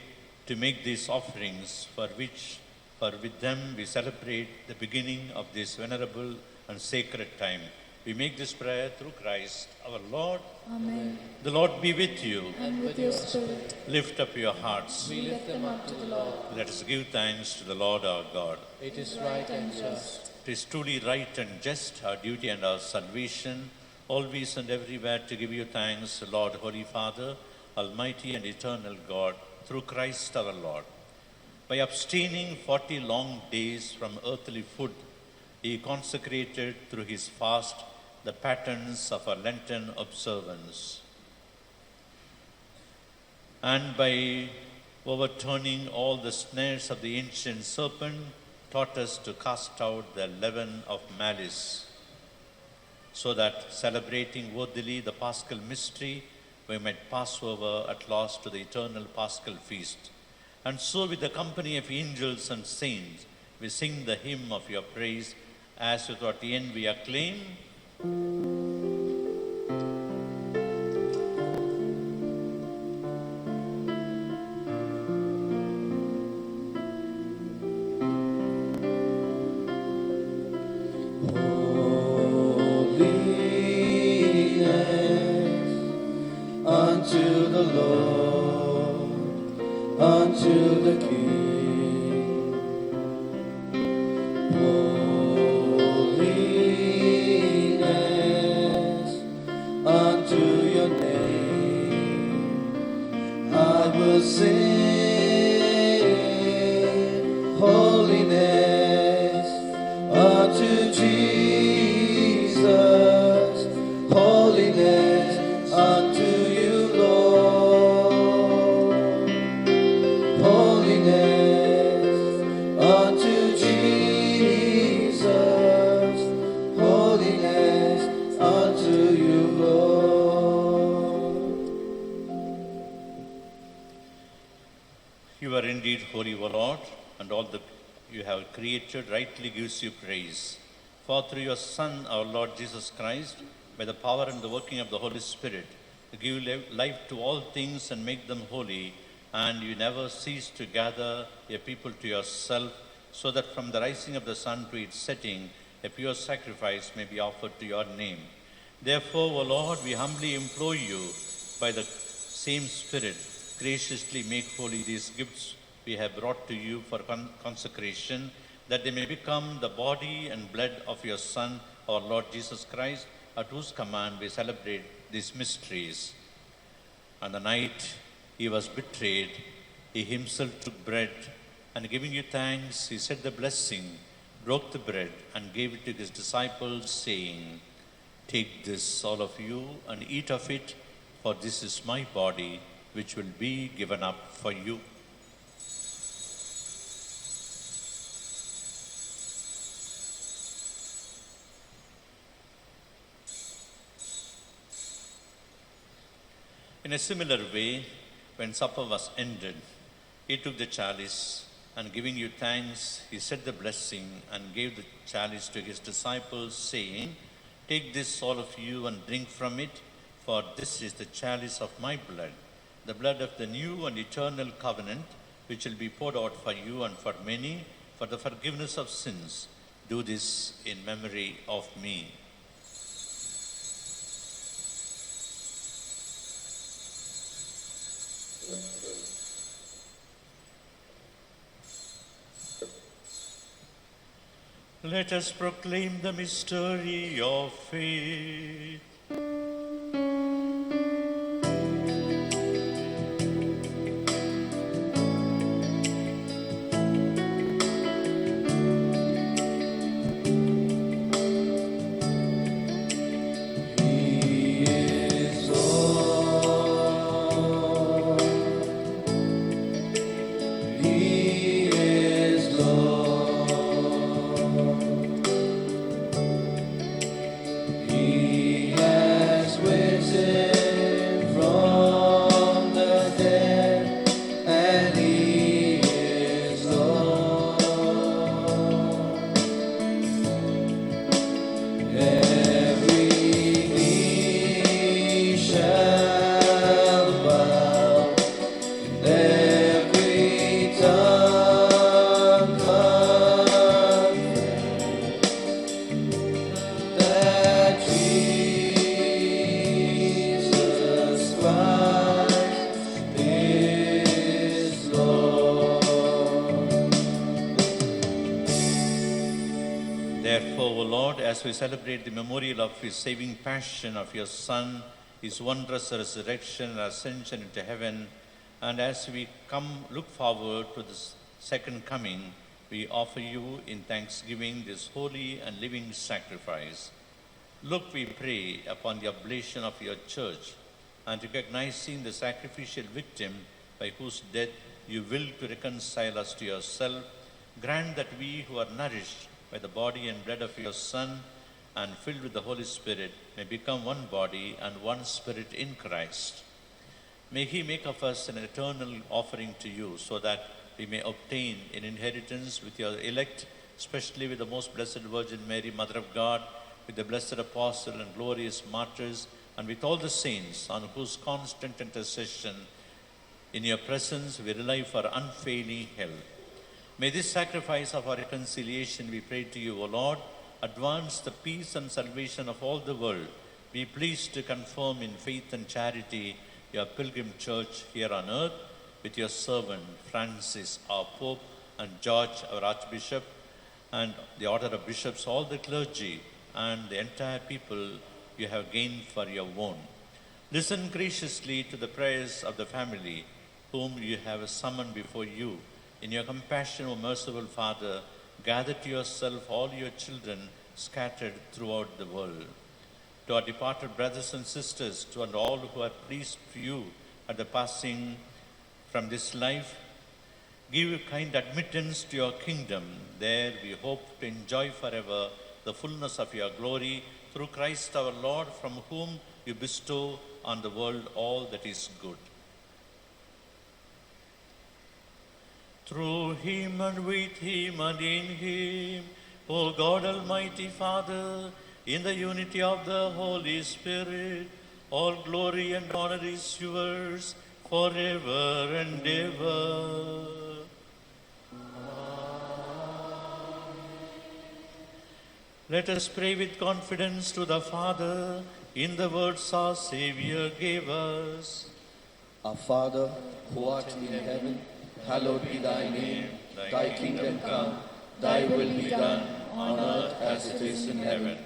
Speaker 3: to make these offerings for with them we celebrate the beginning of this venerable and sacred time. We make this prayer through Christ our Lord.
Speaker 4: Amen.
Speaker 3: The Lord be with you.
Speaker 4: And with your spirit,
Speaker 3: Lift up your hearts.
Speaker 6: We lift them up to the Lord.
Speaker 3: Let us give thanks to the Lord our God.
Speaker 6: It is right and just.
Speaker 3: It is truly right and just, our duty and our salvation, always and everywhere to give you thanks, Lord, Holy Father, Almighty and eternal God, through Christ our Lord. By abstaining 40 long days from earthly food, he consecrated through his fast the patterns of our Lenten observance. And by overturning all the snares of the ancient serpent, taught us to cast out the leaven of malice, so that, celebrating worthily the Paschal mystery, we might pass over at last to the eternal Paschal feast. And so, with the company of angels and saints, we sing the hymn of your praise, as without end we acclaim.
Speaker 2: Unto the Lord, unto the King. Holiness
Speaker 3: holy, O Lord, and all that you have created rightly gives you praise. For through your Son, our Lord Jesus Christ, by the power and the working of the Holy Spirit, you give life to all things and make them holy, and you never cease to gather a people to yourself, so that from the rising of the sun to its setting, a pure sacrifice may be offered to your name. Therefore, O Lord, we humbly implore you, by the same Spirit, graciously make holy these gifts we have brought to you for consecration, that they may become the body and blood of your Son, our Lord Jesus Christ, at whose command we celebrate these mysteries. On the night he was betrayed, he himself took bread, and giving you thanks, he said the blessing, broke the bread, and gave it to his disciples, saying, "Take this, all of you, and eat of it, for this is my body, which will be given up for you." In a similar way, when supper was ended, he took the chalice, and giving you thanks, he said the blessing, and gave the chalice to his disciples, saying, "Take this, all of you, and drink from it, for this is the chalice of my blood, the blood of the new and eternal covenant, which will be poured out for you and for many for the forgiveness of sins. Do this in memory of me." Let us proclaim the mystery of faith. As we celebrate the memorial of his saving passion of your Son, his wondrous resurrection and ascension into heaven, and as we look forward to the second coming, we offer you in thanksgiving this holy and living sacrifice. Look, we pray, upon the oblation of your church, and recognizing the sacrificial victim by whose death you will to reconcile us to yourself, grant that we who are nourished by the body and blood of your Son, and filled with the Holy Spirit, may become one body and one spirit in Christ. May he make of us an eternal offering to you, so that we may obtain an inheritance with your elect, especially with the most blessed Virgin Mary, Mother of God, with the blessed apostle and glorious martyrs, and with all the saints, on whose constant intercession in your presence we rely for unfailing help. May this sacrifice of our reconciliation, we pray to you, O Lord, advance the peace and salvation of all the world. Be pleased to confirm in faith and charity your pilgrim church here on earth, with your servant Francis, our Pope, and George, our Archbishop, and the order of bishops, all the clergy, and the entire people you have gained for your own. Listen graciously to the prayers of the family whom you have summoned before you. In your compassion, O merciful Father, gather to yourself all your children scattered throughout the world. To our departed brothers and sisters, to all who are pleased to you at the passing from this life, give kind admittance to your kingdom. There we hope to enjoy forever the fullness of your glory, through Christ our Lord, from whom you bestow on the world all that is good. Through him and with him and in him, O God Almighty Father, in the unity of the Holy Spirit, all glory and honor is yours forever and ever. Let us pray with confidence to the Father in the words our Savior gave us.
Speaker 6: Our Father, who art in heaven, hallowed be thy name. Thy kingdom come, thy will be done, on earth as it is in heaven.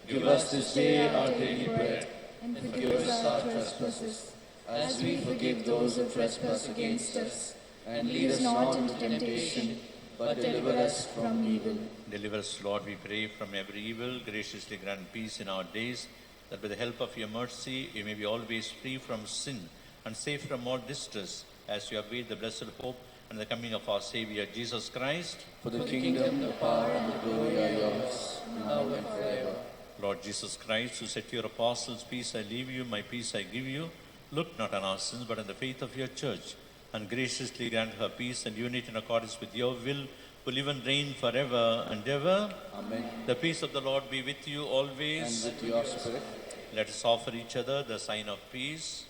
Speaker 6: Give us this day our daily bread, and forgive us our trespasses, as we forgive those who trespass against us. And lead us not into temptation, but deliver us from evil.
Speaker 3: Deliver us, Lord, we pray, from every evil. Graciously grant peace in our days, that by the help of your mercy we may be always free from sin and safe from all distress, as you await the blessed hope and the coming of our Savior Jesus Christ.
Speaker 6: For the kingdom, the power, and the glory are yours, now and forever.
Speaker 3: Lord Jesus Christ, who said to your apostles, peace I leave you, my peace I give you, look not on our sins, but on the faith of your church, and graciously grant her peace and unity in accordance with your will, who live and reign forever and ever.
Speaker 6: Amen.
Speaker 3: The peace of the Lord be with you always.
Speaker 6: And with your spirit.
Speaker 3: Let us offer each other the sign of peace.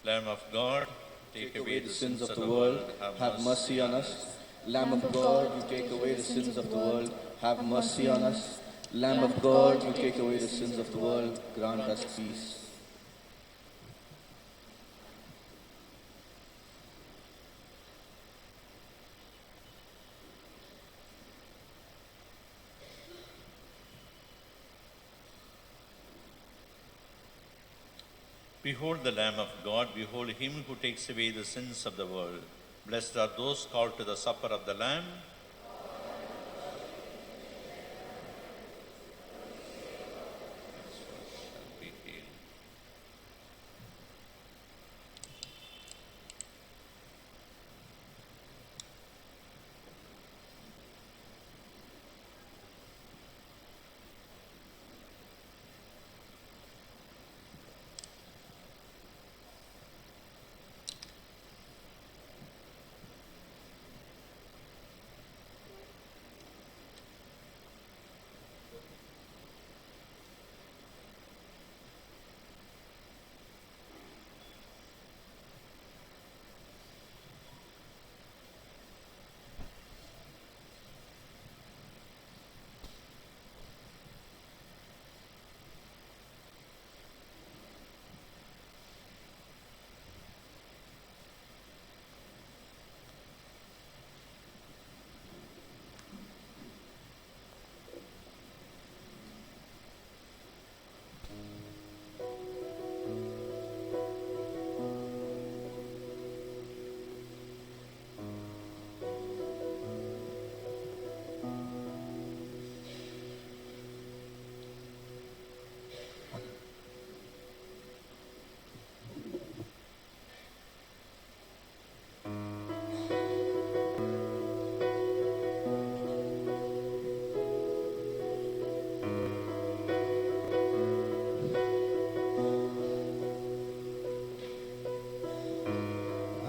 Speaker 3: Lamb of God, take away the sins of the world,
Speaker 6: have mercy on us. Lamb of God, you take away the sins of the world, have mercy on us. Lamb of God, you take away the sins of the world, grant us peace.
Speaker 3: Behold the Lamb of God, behold him who takes away the sins of the world. Blessed are those called to the supper of the Lamb. Be healed.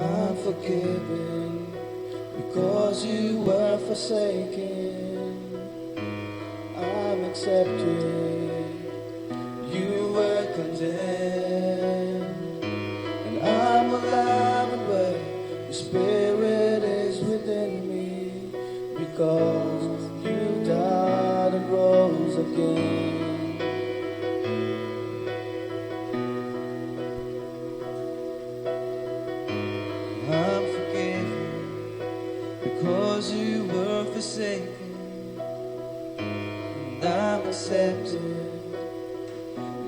Speaker 6: I'm forgiven because you were forsaken. I'm accepted. You were condemned, and I'm alive and well. Your spirit is within me because you died and rose again. I'm forgiven because you were forsaken, and I'm accepted.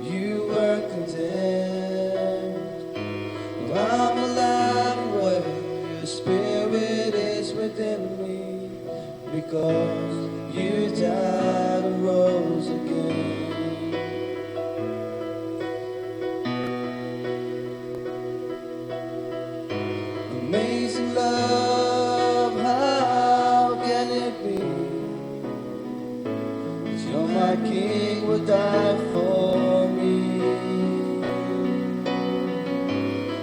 Speaker 6: You were condemned, and I'm alive and well. Your spirit is within me because you died and rose again. Amazing love, how can it be that you're my king, would die for me?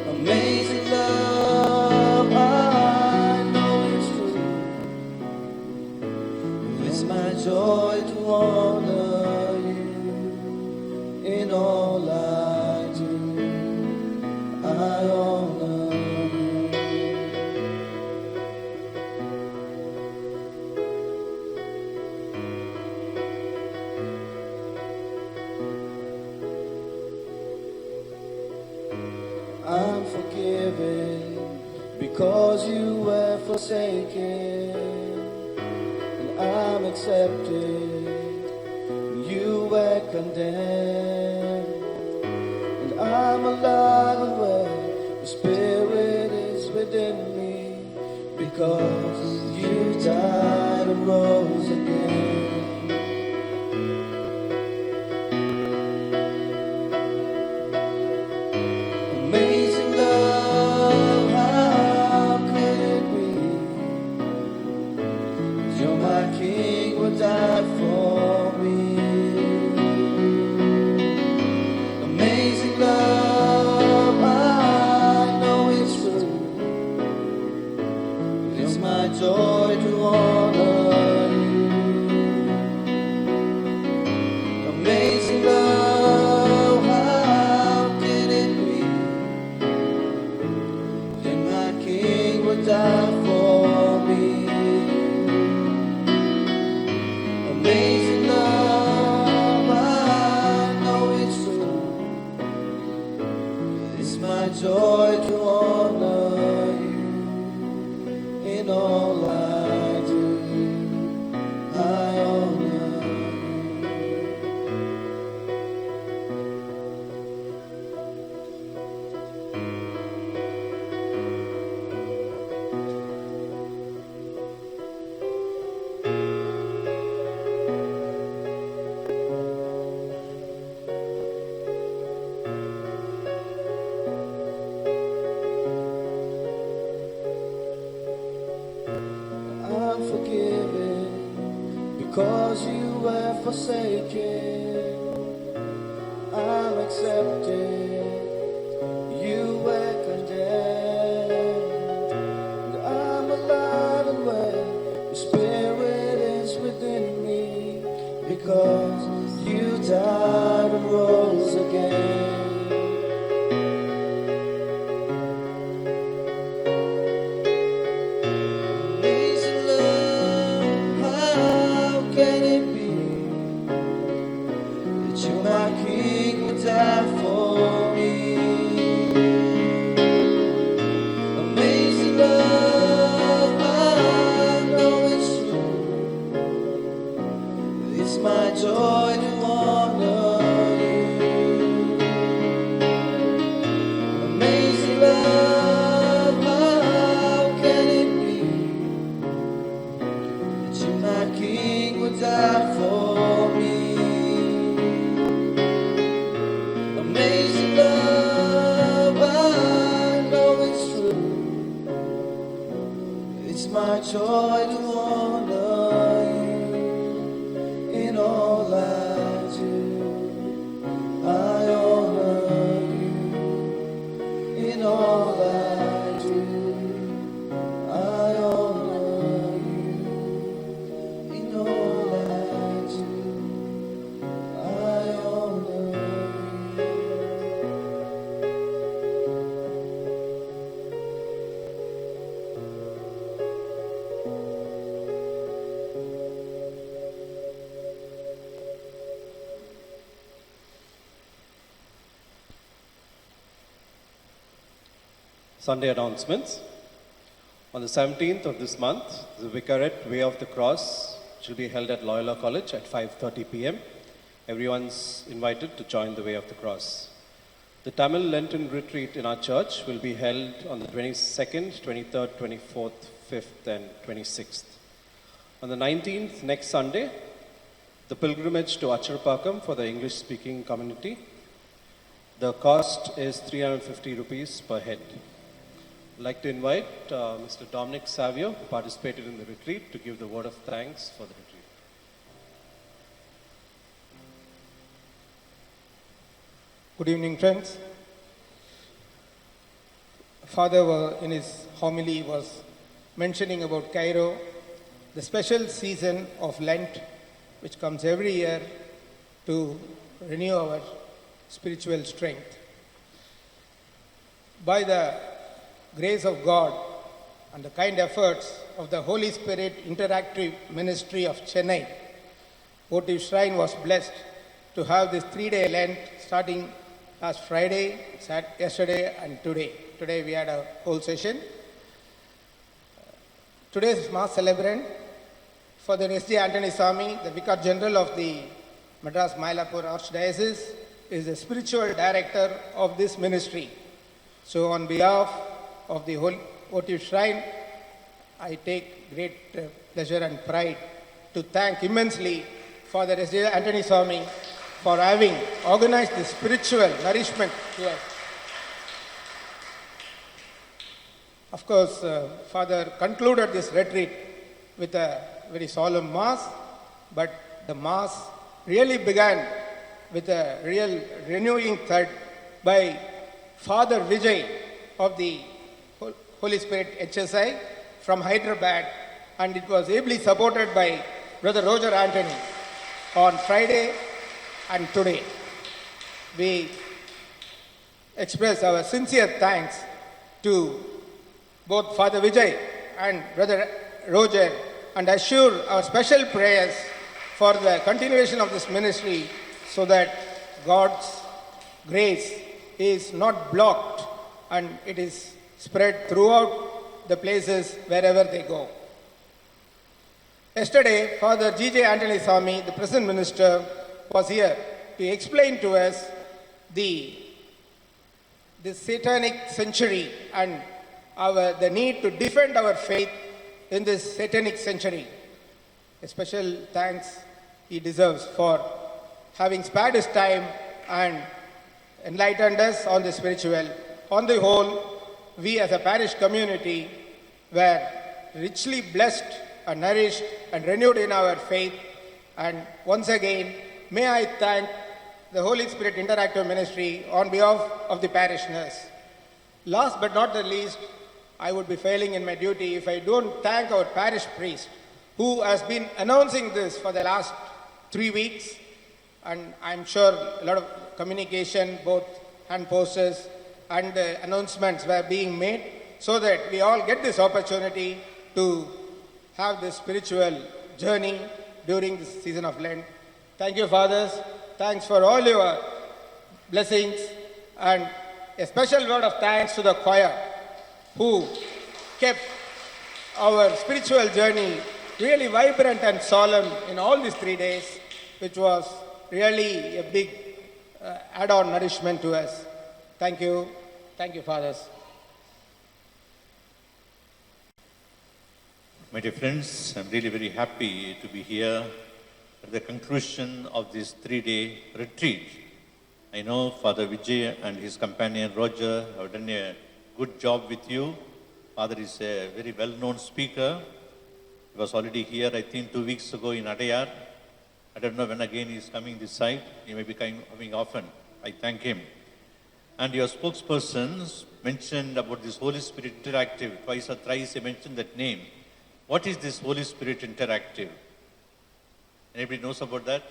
Speaker 6: Amazing love, were forsaken, and I'm accepted. You were condemned, and I'm alive and well. The Spirit is within me, because you died and rose again. Amazing love, how could it be? You're my King, would die for me. Amazing love, I know it's true. It's my joy to honor you. Amazing love, how can it be? Then my King would die for me. Amazing love, I know it's true. It's my joy to honor you in all I do. I honor you. I'm forgiven because you were forsaken. I'm accepted. You were condemned. And I'm alive and well. The Spirit is within me, because you died and rose again. Amazing love, how can it be that you, my King, would die for me? Amazing love, I know it's true. It's my joy to honor you. Amazing love, how can it be that you, my King, would die for me? Amazing love, I know it's true. It's my joy to honor you in all I do. I honor you in all I do. I honor you in all I do. I honor you.
Speaker 8: Sunday announcements. On the 17th of this month, the Vicariate Way of the Cross will be held at Loyola College at 5:30 p.m. Everyone's invited to join the Way of the Cross. The Tamil Lenten retreat in our church will be held on the 22nd, 23rd, 24th, 5th, and 26th. On the 19th, next Sunday, the pilgrimage to Acharpakam for the English-speaking community. The cost is 350 rupees per head. I'd like to invite Mr. Dominic Savio, who participated in the retreat, to give the word of thanks for the retreat.
Speaker 9: Good evening, friends. Father in his homily was mentioning about Cairo, the special season of Lent, which comes every year to renew our spiritual strength. By the grace of God and the kind efforts of the Holy Spirit Interactive Ministry of Chennai, Votive Shrine was blessed to have this 3-day Lent starting last Friday, yesterday and today. Today we had a whole session. Today's Mass celebrant, Father S.J. Anthony Swami, the Vicar General of the Madras Mylapore Archdiocese, is the spiritual director of this ministry. So on behalf of the whole votive shrine, I take great pleasure and pride to thank immensely Father S.J. Anthony Swami for having organized this spiritual nourishment to us. Of course, Father concluded this retreat with a very solemn Mass, but the Mass really began with a real renewing third by Father Vijay of the Holy Spirit HSI from Hyderabad, and it was ably supported by Brother Roger Anthony on Friday and today. We express our sincere thanks to both Father Vijay and Brother Roger and assure our special prayers for the continuation of this ministry so that God's grace is not blocked and it is spread throughout the places wherever they go. Yesterday, Father G.J. Anthony Swami, the present minister, was here to explain to us the satanic century and the need to defend our faith in this satanic century. A special thanks he deserves for having spared his time and enlightened us on the spiritual. On the whole, we as a parish community were richly blessed and nourished and renewed in our faith. And once again, may I thank the Holy Spirit Interactive Ministry on behalf of the parishioners. Last but not the least, I would be failing in my duty if I don't thank our parish priest, who has been announcing this for the last 3 weeks. And I'm sure a lot of communication, both hand posters and announcements were being made so that we all get this opportunity to have this spiritual journey during this season of Lent. Thank you, fathers. Thanks for all your blessings, and a special word of thanks to the choir who kept our spiritual journey really vibrant and solemn in all these 3 days, which was really a big add-on nourishment to us. Thank you. Thank you, fathers.
Speaker 3: My dear friends, I'm really very happy to be here at the conclusion of this 3-day retreat. I know Father Vijay and his companion Roger have done a good job with you. Father is a very well-known speaker. He was already here, I think, 2 weeks ago in Adayar. I don't know when again he is coming this side. He may be coming often. I thank him. And your spokespersons mentioned about this Holy Spirit Interactive. Twice or thrice he mentioned that name. What is this Holy Spirit Interactive? Anybody knows about that?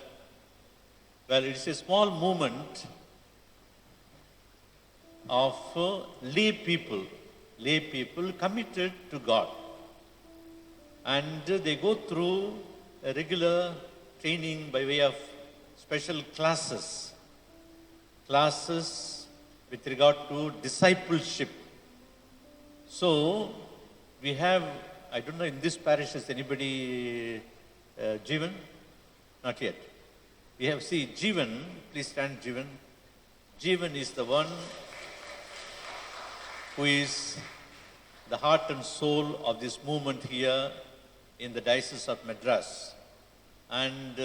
Speaker 3: Well, it's a small movement of lay people committed to God. And they go through a regular training by way of special classes with regard to discipleship. So, we have, I don't know, in this parish, is anybody Jeevan? Not yet. We have, see, Jeevan, please stand, Jeevan. Jeevan is the one who is the heart and soul of this movement here in the Diocese of Madras. And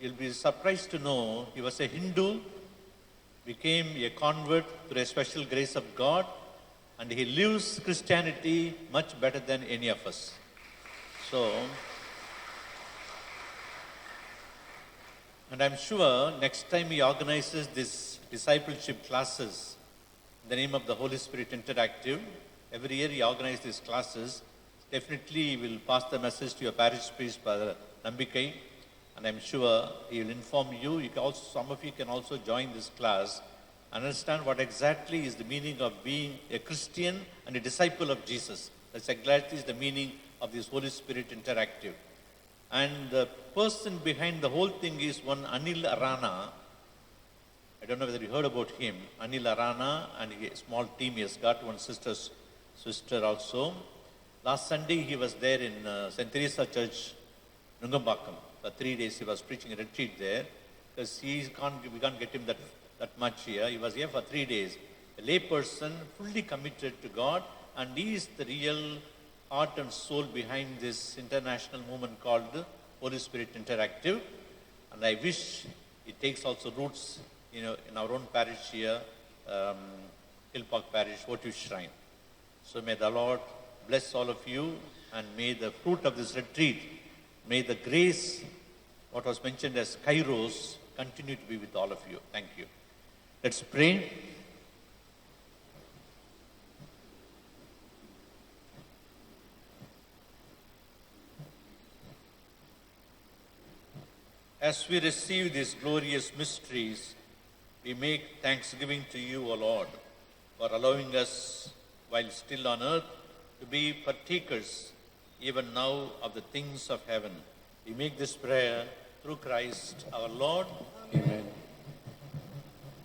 Speaker 3: you'll be surprised to know he was a Hindu, became a convert through a special grace of God, and he lives Christianity much better than any of us. So, and I'm sure next time he organizes this discipleship classes in the name of the Holy Spirit Interactive, every year he organizes these classes, definitely he will pass the message to your parish priest, Father Nambikai, and I'm sure he will inform you. You can also, some of you can also join this class and understand what exactly is the meaning of being a Christian and a disciple of Jesus. That's exactly the meaning of this Holy Spirit Interactive. And the person behind the whole thing is one Anil Arana. I don't know whether you heard about him. Anil Arana, and a small team he has got, one sister also. Last Sunday he was there in St. Teresa Church, Nungambakam. For 3 days he was preaching a retreat there because we can't get him that much here. He was here for 3 days. A lay person, fully committed to God, and he is the real heart and soul behind this international movement called Holy Spirit Interactive. And I wish it takes also roots, in our own parish here, Hill Park Parish, Votive Shrine. So may the Lord bless all of you, and may the fruit of this retreat, may the grace, what was mentioned as Kairos, continue to be with all of you. Thank you. Let's pray. As we receive these glorious mysteries, we make thanksgiving to you, O Lord, for allowing us, while still on earth, to be partakers even now of the things of heaven. We make this prayer through Christ our Lord.
Speaker 6: Amen.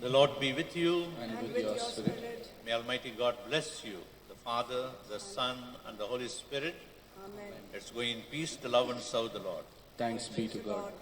Speaker 3: The Lord be with you.
Speaker 6: And with your spirit.
Speaker 3: May Almighty God bless you, the Father, the Son, and the Holy Spirit.
Speaker 5: Amen.
Speaker 3: Let's go in peace to love and serve the Lord.
Speaker 6: Thanks be to God.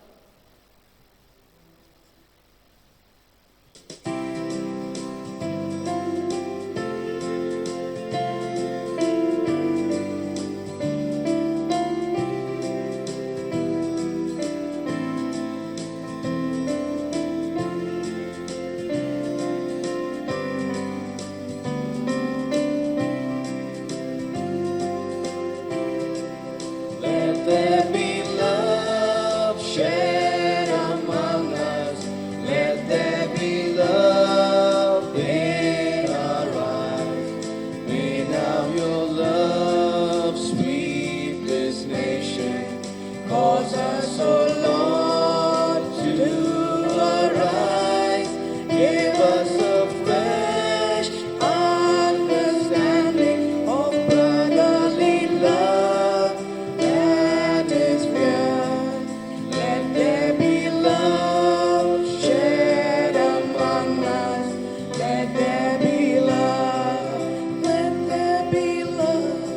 Speaker 6: Let there be love shared among us. Let there be love in our eyes. May now your love sweep this nation. Cause us, O Lord, to arise. Give us a fresh understanding of brotherly love that is pure. Let there be love shared among us. Let there be love. Let there be love.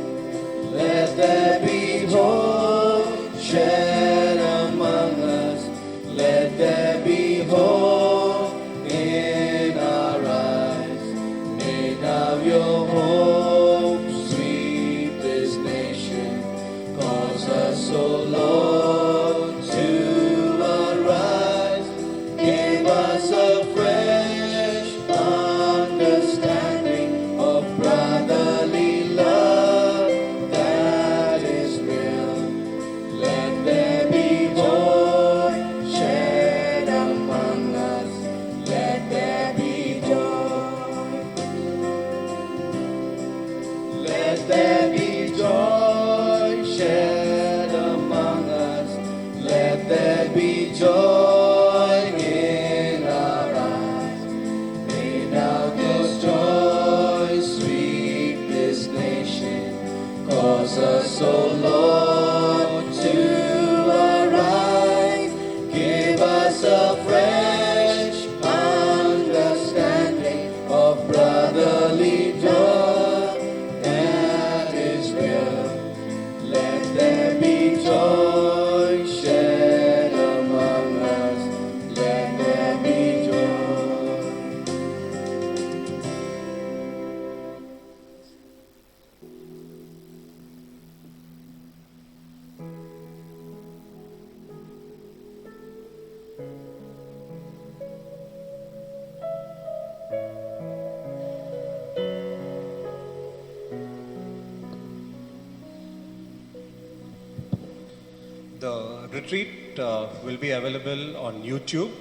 Speaker 6: Let there be hope shared among us. Let there be hope in our eyes. May now your hope sweep this nation. Cause us, O Lord, to arise. Give us a fresh understanding of brotherly love that is real. Let there be joy shared among us. Let there be joy. Let there be joy shared among us. Let there be joy in our eyes. May now this joy sweep this nation. Cause us, O Lord, to arise. Give us a fresh understanding of brotherly joy that is real. Let there be joy shared among us. Let there be joy.
Speaker 8: The retreat will be available on YouTube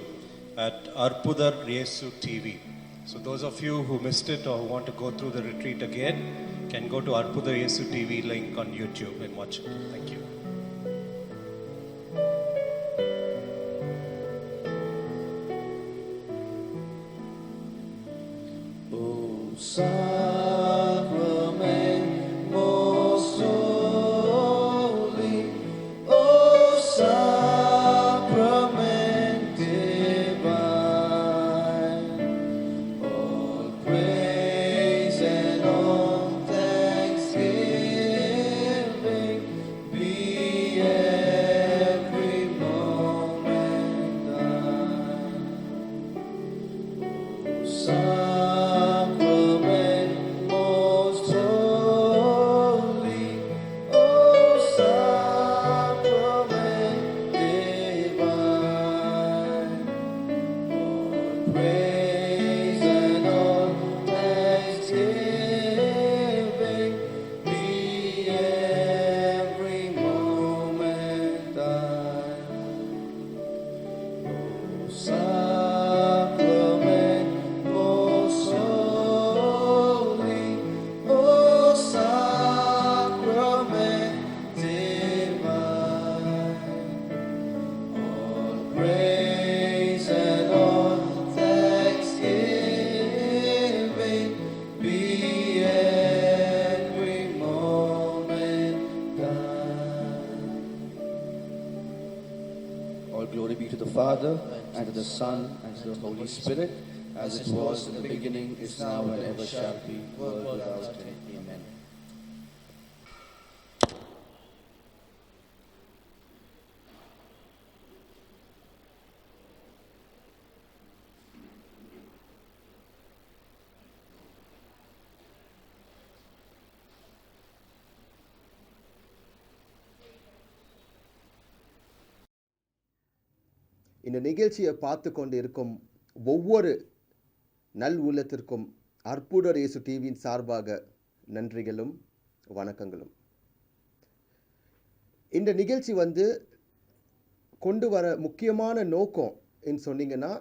Speaker 8: at Arpudar Yesu TV. So those of you who missed it or who want to go through the retreat again can go to Arpudar Yesu TV link on YouTube and watch it. Thank you.
Speaker 6: O sacrament most holy, O sacrament divine, all praise and all thanksgiving Glory be to the Father, and to the Son, and to the Holy Spirit, as it was in the beginning, is now, and ever shall be, world without end. Amen.
Speaker 1: இந்த நிகழ்ச்சியை பார்த்து கொண்டு இருக்கும் ஒவ்வொரு நல் உள்ளத்திற்கும் அற்புதர் இயேசு டிவியின் சார்பாக நன்றிகளும் வணக்கங்களும். இந்த நிகழ்ச்சி கொண்டு வர முக்கியமான நோக்கம் என்று சொன்னீங்கன்னா,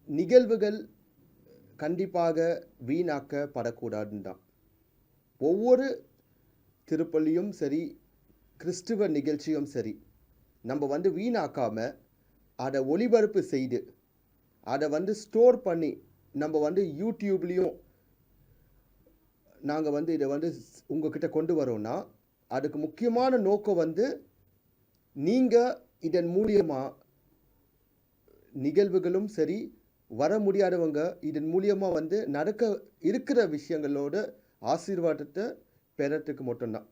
Speaker 1: நிகழ்வுகள் கண்டிப்பாக வீணாக்கப்படக்கூடாதுன்னு தான். ஒவ்வொரு திருப்பலியும் சரி, கிறிஸ்துவ நிகழ்ச்சியும் சரி, நம்ம வீணாக்காம அதை ஒளிபரப்பு செய்து அதை ஸ்டோர் பண்ணி நம்ம யூடியூப்லேயும் நாங்கள் இதை உங்ககிட்ட கொண்டு வரோம்னா, அதுக்கு முக்கியமான நோக்கம் நீங்கள் இதன் மூலியமாக நிகழ்வுகளும் சரி, வர முடியாதவங்க இதன் மூலியமாக நடக்க இருக்கிற விஷயங்களோட ஆசீர்வாதத்தை பெறத்துக்கு மட்டும்தான்.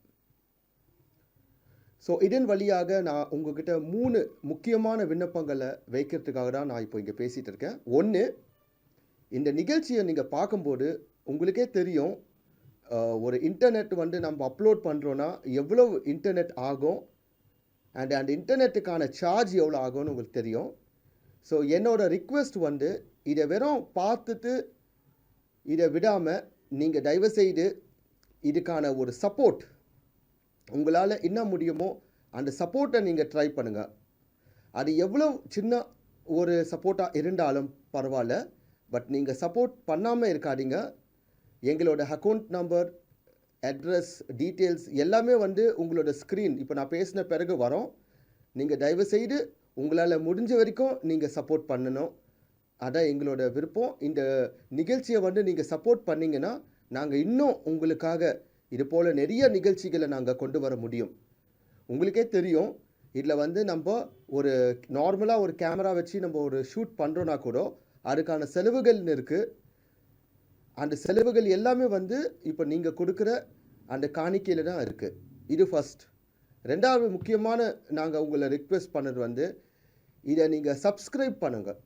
Speaker 1: ஸோ இதன் வழியாக நான் உங்ககிட்ட 3 முக்கியமான விண்ணப்பங்களை வைக்கிறதுக்காக தான் நான் இப்போ இங்கே பேசிகிட்டு இருக்கேன். ஒன்று, இந்த நிகழ்ச்சியை நீங்கள் பார்க்கும்போது உங்களுக்கே தெரியும், ஒரு இன்டர்நெட் நம்ம அப்லோட் பண்ணுறோன்னா எவ்வளோ இன்டர்நெட் ஆகும், அண்ட் அந்த இன்டர்நெட்டுக்கான சார்ஜ் எவ்வளோ ஆகும்னு உங்களுக்கு தெரியும். ஸோ என்னோட ரிக்வெஸ்ட் இதை வெறும் பார்த்துட்டு இதை விடாமல் நீங்கள் தயவுசெய்து இதுக்கான ஒரு சப்போர்ட் உங்களால் என்ன முடியுமோ அந்த சப்போர்ட்டை நீங்கள் ட்ரை பண்ணுங்கள். அது எவ்வளோ சின்ன ஒரு சப்போர்ட்டாக இருந்தாலும் பரவாயில்ல, பட் நீங்கள் சப்போர்ட் பண்ணாமல் இருக்காதீங்க. எங்களோட அக்கௌண்ட் நம்பர், அட்ரஸ், டீட்டெயில்ஸ் எல்லாமே உங்களோட ஸ்க்ரீன் இப்போ நான் பேசின பிறகு வரோம். நீங்கள் தயவுசெய்து உங்களால் முடிஞ்ச வரைக்கும் நீங்கள் சப்போர்ட் பண்ணணும். அதான் எங்களோட விருப்பம். இந்த நிகழ்ச்சியை நீங்கள் சப்போர்ட் பண்ணிங்கன்னா நாங்கள் இன்னும் உங்களுக்காக இது போல் நிறைய நிகழ்ச்சிகளை நாங்கள் கொண்டு வர முடியும். உங்களுக்கே தெரியும், இதில் நம்ம ஒரு நார்மலாக ஒரு கேமரா வச்சு நம்ம ஒரு ஷூட் பண்ணுறோன்னா கூட அதுக்கான செலவுகள்னு இருக்குது. அந்த செலவுகள் எல்லாமே இப்போ நீங்கள் கொடுக்குற அந்த காணிக்கையில் தான் இருக்குது. இது ஃபஸ்ட். ரெண்டாவது முக்கியமான நாங்கள் உங்களை ரிக்வெஸ்ட் பண்ணது இதை நீங்கள் சப்ஸ்கிரைப் பண்ணுங்கள்.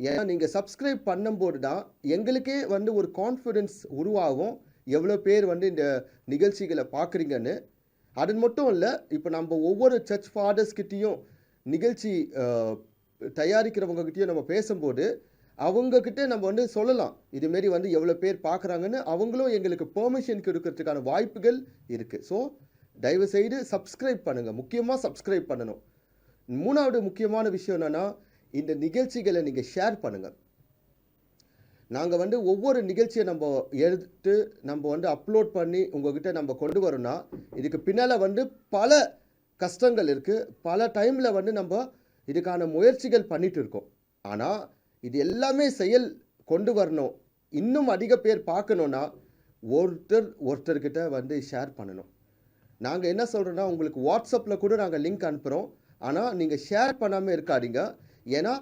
Speaker 1: ஏன்னா நீங்கள் சப்ஸ்கிரைப் பண்ணும்போது தான் எங்களுக்கே ஒரு கான்ஃபிடென்ஸ் உருவாகும், எவ்வளோ பேர் இந்த நிகழ்ச்சிகளை பார்க்குறீங்கன்னு. அது மட்டும் இல்லை, இப்போ நம்ம ஒவ்வொரு சர்ச் ஃபாதர்ஸ்கிட்டையும் நிகழ்ச்சி தயாரிக்கிறவங்ககிட்டையும் நம்ம பேசும்போது அவங்கக்கிட்ட நம்ம சொல்லலாம், இதுமாரி எவ்வளோ பேர் பார்க்குறாங்கன்னு. அவங்களும் எங்களுக்கு பெர்மிஷன் கொடுக்கறதுக்கான வாய்ப்புகள் இருக்குது. ஸோ தயவுசெய்து சப்ஸ்கிரைப் பண்ணுங்கள், முக்கியமாக சப்ஸ்கிரைப் பண்ணணும். மூணாவது முக்கியமான விஷயம் என்னென்னா, இந்த நிகழ்ச்சிகளை நீங்கள் ஷேர் பண்ணுங்கள். நாங்கள் ஒவ்வொரு நிகழ்ச்சியை நம்ம எடுத்து நம்ம அப்லோட் பண்ணி உங்கள்கிட்ட நம்ம கொண்டு வரோன்னா, இதுக்கு பின்னால் பல கஷ்டங்கள் இருக்குது. பல டைமில் நம்ம இதுக்கான முயற்சிகள் பண்ணிகிட்டு இருக்கோம். ஆனால் இது எல்லாமே கொண்டு வரணும், இன்னும் அதிக பேர் பார்க்கணுன்னா ஒருத்தர்கிட்ட ஷேர் பண்ணணும். நாங்கள் என்ன சொல்கிறோன்னா, உங்களுக்கு வாட்ஸ்அப்பில் கூட நாங்கள் லிங்க் அனுப்புகிறோம். ஆனால் நீங்கள் ஷேர் பண்ணாமல் இருக்காதீங்க. ஏன்னா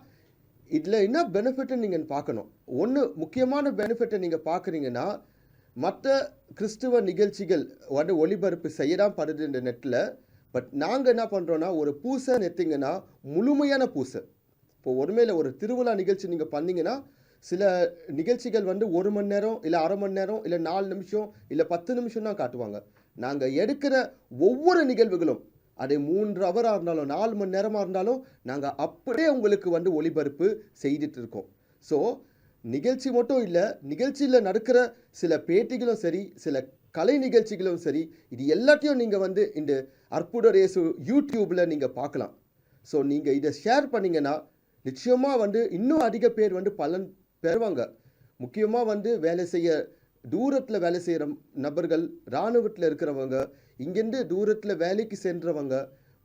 Speaker 1: இதில் என்ன பெனிஃபிட்னு நீங்கள் பார்க்கணும். ஒன்று முக்கியமான பெனிஃபிட்டை நீங்கள் பார்க்குறீங்கன்னா, மற்ற கிறிஸ்துவ நிகழ்ச்சிகள் ஒளிபரப்பு செய்யதான் படுது இந்த நெட்டில். பட் நாங்கள் என்ன பண்ணுறோன்னா, ஒரு பூசை நெத்திங்கன்னா முழுமையான பூசை. இப்போது ஒருமையில் ஒரு திருவிழா நிகழ்ச்சி நீங்கள் பண்ணிங்கன்னா, சில நிகழ்ச்சிகள் 1 மணி நேரம் இல்லை அரை மணி நேரம் இல்லை 4 நிமிஷம் இல்லை 10 நிமிஷம் தான் காட்டுவாங்க. நாங்கள் எடுக்கிற ஒவ்வொரு நிகழ்வுகளும் அது 3 ஹவராக இருந்தாலும் 4 மணி நேரமாக இருந்தாலும் நாங்கள் அப்படியே உங்களுக்கு ஒளிபரப்பு செய்துட்டு இருக்கோம். ஸோ நிகழ்ச்சி மட்டும் இல்லை, நிகழ்ச்சியில் நடக்கிற சில பேட்டிகளும் சரி, சில கலை நிகழ்ச்சிகளும் சரி, இது எல்லாத்தையும் நீங்கள் இந்த அற்புதர் இயேசு யூடியூப்பில் நீங்கள் பார்க்கலாம். ஸோ நீங்கள் இதை ஷேர் பண்ணிங்கன்னா நிச்சயமாக இன்னும் அதிக பேர் பலன் பெறுவாங்க. முக்கியமாக வேலை செய்ய தூரத்தில் வேலை செய்கிற நபர்கள், இராணுவத்தில் இருக்கிறவங்க, இங்கேருந்து தூரத்தில் வேலைக்கு சென்றவங்க,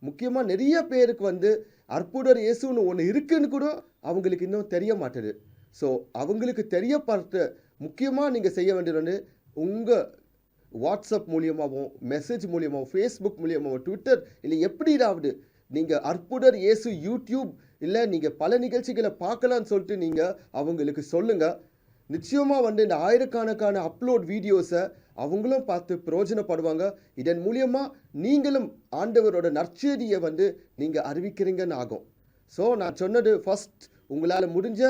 Speaker 1: முக்கியமாக நிறைய பேருக்கு அற்புதர் இயேசுன்னு ஒன்று இருக்குன்னு கூட அவங்களுக்கு இன்னும் தெரிய மாட்டுது. ஸோ அவங்களுக்கு தெரியப்படுத்த முக்கியமாக நீங்கள் செய்ய வேண்டியது உங்கள் வாட்ஸ்அப் மூலியமாகவும், மெசேஜ் மூலியமாகவும், ஃபேஸ்புக் மூலியமாகவும், ட்விட்டர் இல்லை எப்படியாவது நீங்கள் அற்புதர் இயேசு யூடியூப் இல்லை நீங்கள் பல நிகழ்ச்சிகளை பார்க்கலான்னு சொல்லிட்டு நீங்கள் அவங்களுக்கு சொல்லுங்கள். நிச்சயமாக இந்த ஆயிரக்கணக்கான அப்லோட் வீடியோஸை அவங்களும் பார்த்து பிரயோஜனப்படுவாங்க. இதன் மூலியமாக நீங்களும் ஆண்டவரோட நற்செய்தியை நீங்கள் அறிவிக்கிறீங்கன்னு ஆகும். ஸோ நான் சொன்னது ஃபர்ஸ்ட், உங்களால் முடிஞ்ச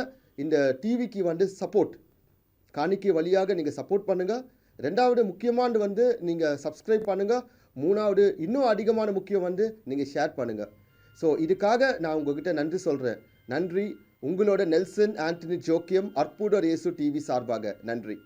Speaker 1: இந்த டிவிக்கு சப்போர்ட் காணிக்கை வழியாக நீங்கள் சப்போர்ட் பண்ணுங்கள். ரெண்டாவது முக்கியமானது நீங்கள் சப்ஸ்கிரைப் பண்ணுங்கள். மூணாவது இன்னும் அதிகமான முக்கியம் நீங்கள் ஷேர் பண்ணுங்கள். ஸோ இதுக்காக நான் உங்ககிட்ட நன்றி சொல்கிறேன். நன்றி. உங்களோட நெல்சன் ஆண்டனி ஜோக்கியம், அற்புதர் இயேசு டிவி சார்பாக நன்றி.